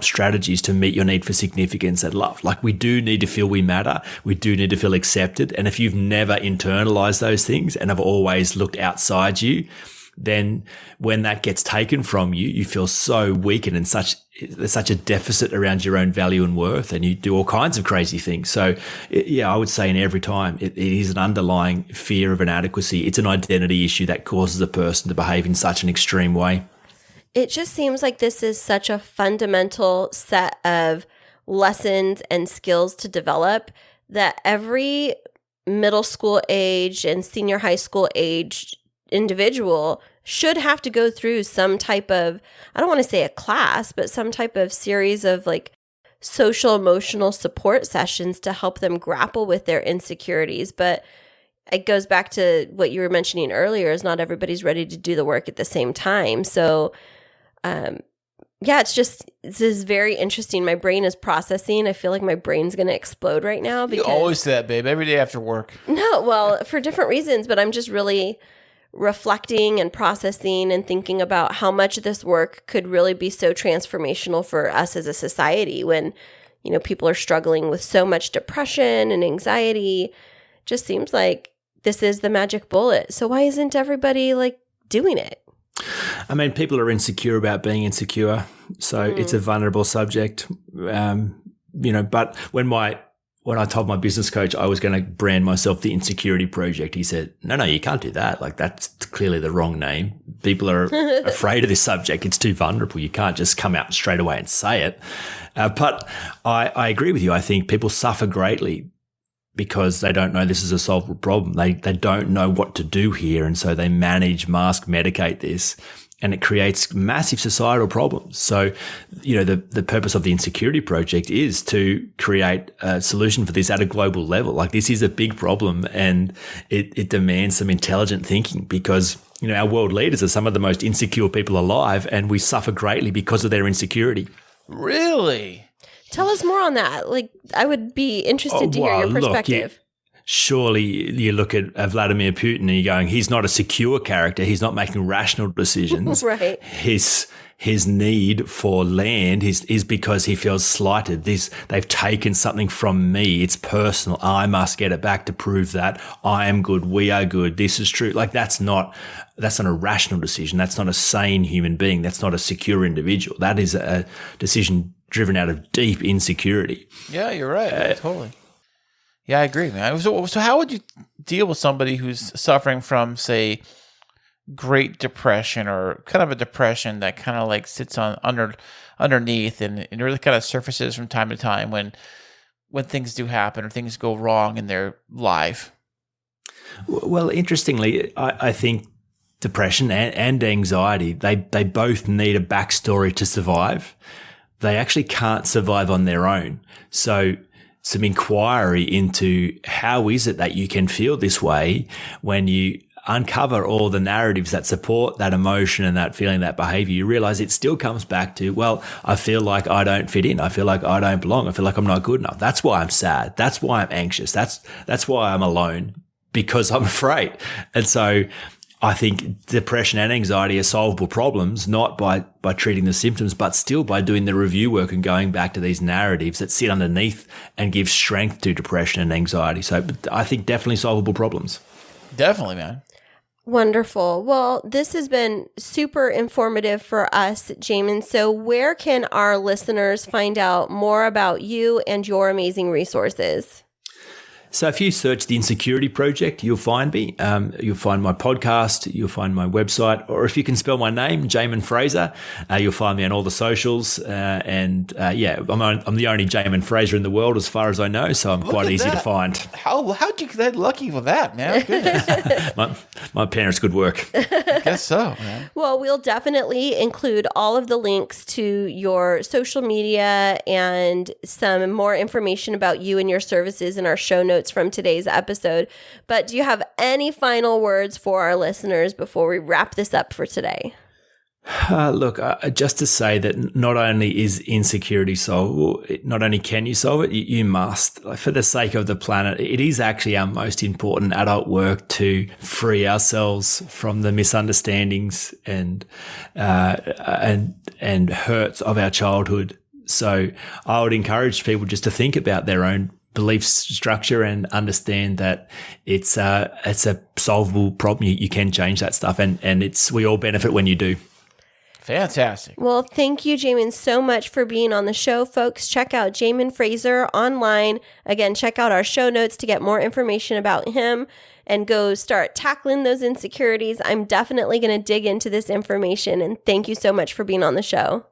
strategies to meet your need for significance and love. Like, we do need to feel we matter. We do need to feel accepted. And if you've never internalized those things and have always looked outside you, then when that gets taken from you, you feel so weakened and there's such a deficit around your own value and worth, and you do all kinds of crazy things. So I would say in every time it is an underlying fear of inadequacy. It's an identity issue that causes a person to behave in such an extreme way. It just seems like this is such a fundamental set of lessons and skills to develop that every middle school age and senior high school age individual should have to go through some type of, I don't want to say a class, but some type of series of like social emotional support sessions to help them grapple with their insecurities. But it goes back to what you were mentioning earlier, is not everybody's ready to do the work at the same time. So, yeah, this is very interesting. My brain is processing. I feel like my brain's going to explode right now. You always say that, babe, every day after work. No, well, for different reasons, but I'm just really reflecting and processing and thinking about how much of this work could really be so transformational for us as a society when, people are struggling with so much depression and anxiety. Just seems like this is the magic bullet. So why isn't everybody doing it? I mean, people are insecure about being insecure. So it's a vulnerable subject. But when I told my business coach I was going to brand myself the Insecurity Project, he said, no, you can't do that. That's clearly the wrong name. People are afraid of this subject. It's too vulnerable. You can't just come out straight away and say it. But I agree with you. I think people suffer greatly because they don't know this is a solvable problem. They don't know what to do here. And so they mask, medicate this. And it creates massive societal problems. So, the purpose of the Insecurity Project is to create a solution for this at a global level. This is a big problem and it demands some intelligent thinking because, our world leaders are some of the most insecure people alive and we suffer greatly because of their insecurity. Really? Tell us more on that. I would be interested to hear your perspective. Surely you look at Vladimir Putin and you're going, he's not a secure character. He's not making rational decisions. Right. His need for land is because he feels slighted. They've taken something from me. It's personal. I must get it back to prove that I am good. We are good. This is true. That's not a rational decision. That's not a sane human being. That's not a secure individual. That is a decision driven out of deep insecurity. Yeah, you're right. Totally. Yeah, I agree, man. So how would you deal with somebody who's suffering from, say, Great Depression or kind of a depression that kind of sits on underneath and really kind of surfaces from time to time when things do happen or things go wrong in their life? Well, interestingly, I think depression and anxiety, they both need a backstory to survive. They actually can't survive on their own. So some inquiry into how is it that you can feel this way when you uncover all the narratives that support that emotion and that feeling, that behavior, you realize it still comes back to, well, I feel like I don't fit in. I feel like I don't belong. I feel like I'm not good enough. That's why I'm sad. That's why I'm anxious. That's why I'm alone, because I'm afraid. And so I think depression and anxiety are solvable problems, not by treating the symptoms, but still by doing the review work and going back to these narratives that sit underneath and give strength to depression and anxiety. So I think definitely solvable problems. Definitely, man. Wonderful. Well, this has been super informative for us, Jaemin. So where can our listeners find out more about you and your amazing resources? So if you search the Insecurity Project, you'll find me. You'll find my podcast. You'll find my website. Or if you can spell my name, Jaemin Frazer, you'll find me on all the socials. I'm the only Jaemin Frazer in the world as far as I know, so I'm quite easy to find. How'd you get lucky with that, man? Goodness. my parents' good work. I guess so, man. Well, we'll definitely include all of the links to your social media and some more information about you and your services in our show notes from today's episode. But do you have any final words for our listeners before we wrap this up for today? Look, just to say that not only is insecurity solvable, not only can you solve it, you must. For the sake of the planet, it is actually our most important adult work to free ourselves from the misunderstandings and hurts of our childhood. So I would encourage people just to think about their own belief structure and understand that it's a solvable problem. You can change that stuff, and we all benefit when you do. Fantastic. Well, thank you, Jaemin, so much for being on the show, folks. Check out Jaemin Frazer online. Again, check out our show notes to get more information about him and go start tackling those insecurities. I'm definitely going to dig into this information, and thank you so much for being on the show.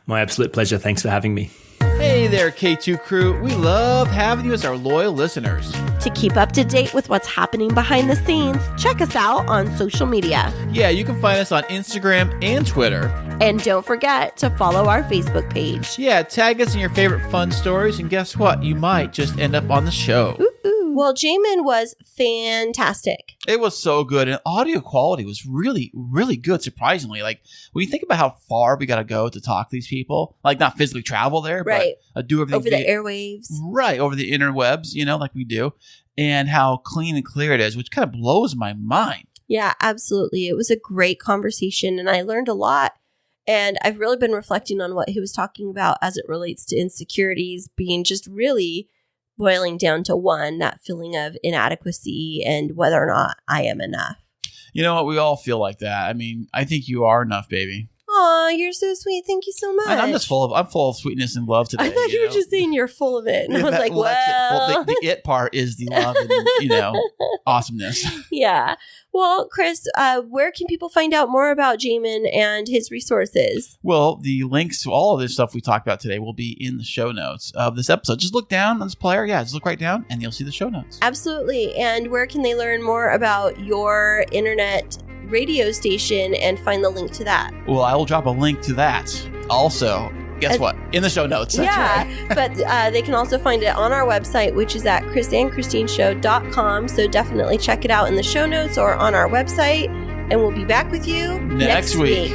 My absolute pleasure. Thanks for having me. Hey there, K2 crew. We love having you as our loyal listeners. To keep up to date with what's happening behind the scenes, check us out on social media. Yeah, you can find us on Instagram and Twitter. And don't forget to follow our Facebook page. Yeah, tag us in your favorite fun stories, and guess what? You might just end up on the show. Ooh. Well, Jaemin was fantastic. It was so good. And audio quality was really, really good, surprisingly. Like, when you think about how far we got to go to talk to these people, like not physically travel there, Right. but do everything Over the airwaves. Right, over the interwebs, like we do, and how clean and clear it is, which kind of blows my mind. Yeah, absolutely. It was a great conversation, and I learned a lot. And I've really been reflecting on what he was talking about as it relates to insecurities being just really boiling down to one, that feeling of inadequacy and whether or not I am enough. You know what? We all feel like that. I mean, I think you are enough, baby. Aw, you're so sweet. Thank you so much. I'm full of sweetness and love today. I thought you were just saying you're full of it. And I was like, well. The it part is the love and, awesomeness. Yeah. Well, Kris, where can people find out more about Jaemin and his resources? Well, the links to all of this stuff we talked about today will be in the show notes of this episode. Just look down on this player. Yeah, just look right down and you'll see the show notes. Absolutely. And where can they learn more about your internet radio station and find the link to that? Well, I will drop a link to that. Also, guess what? In the show notes. That's right. But they can also find it on our website, which is at krisandkristineshow.com. So definitely check it out in the show notes or on our website. And we'll be back with you next week.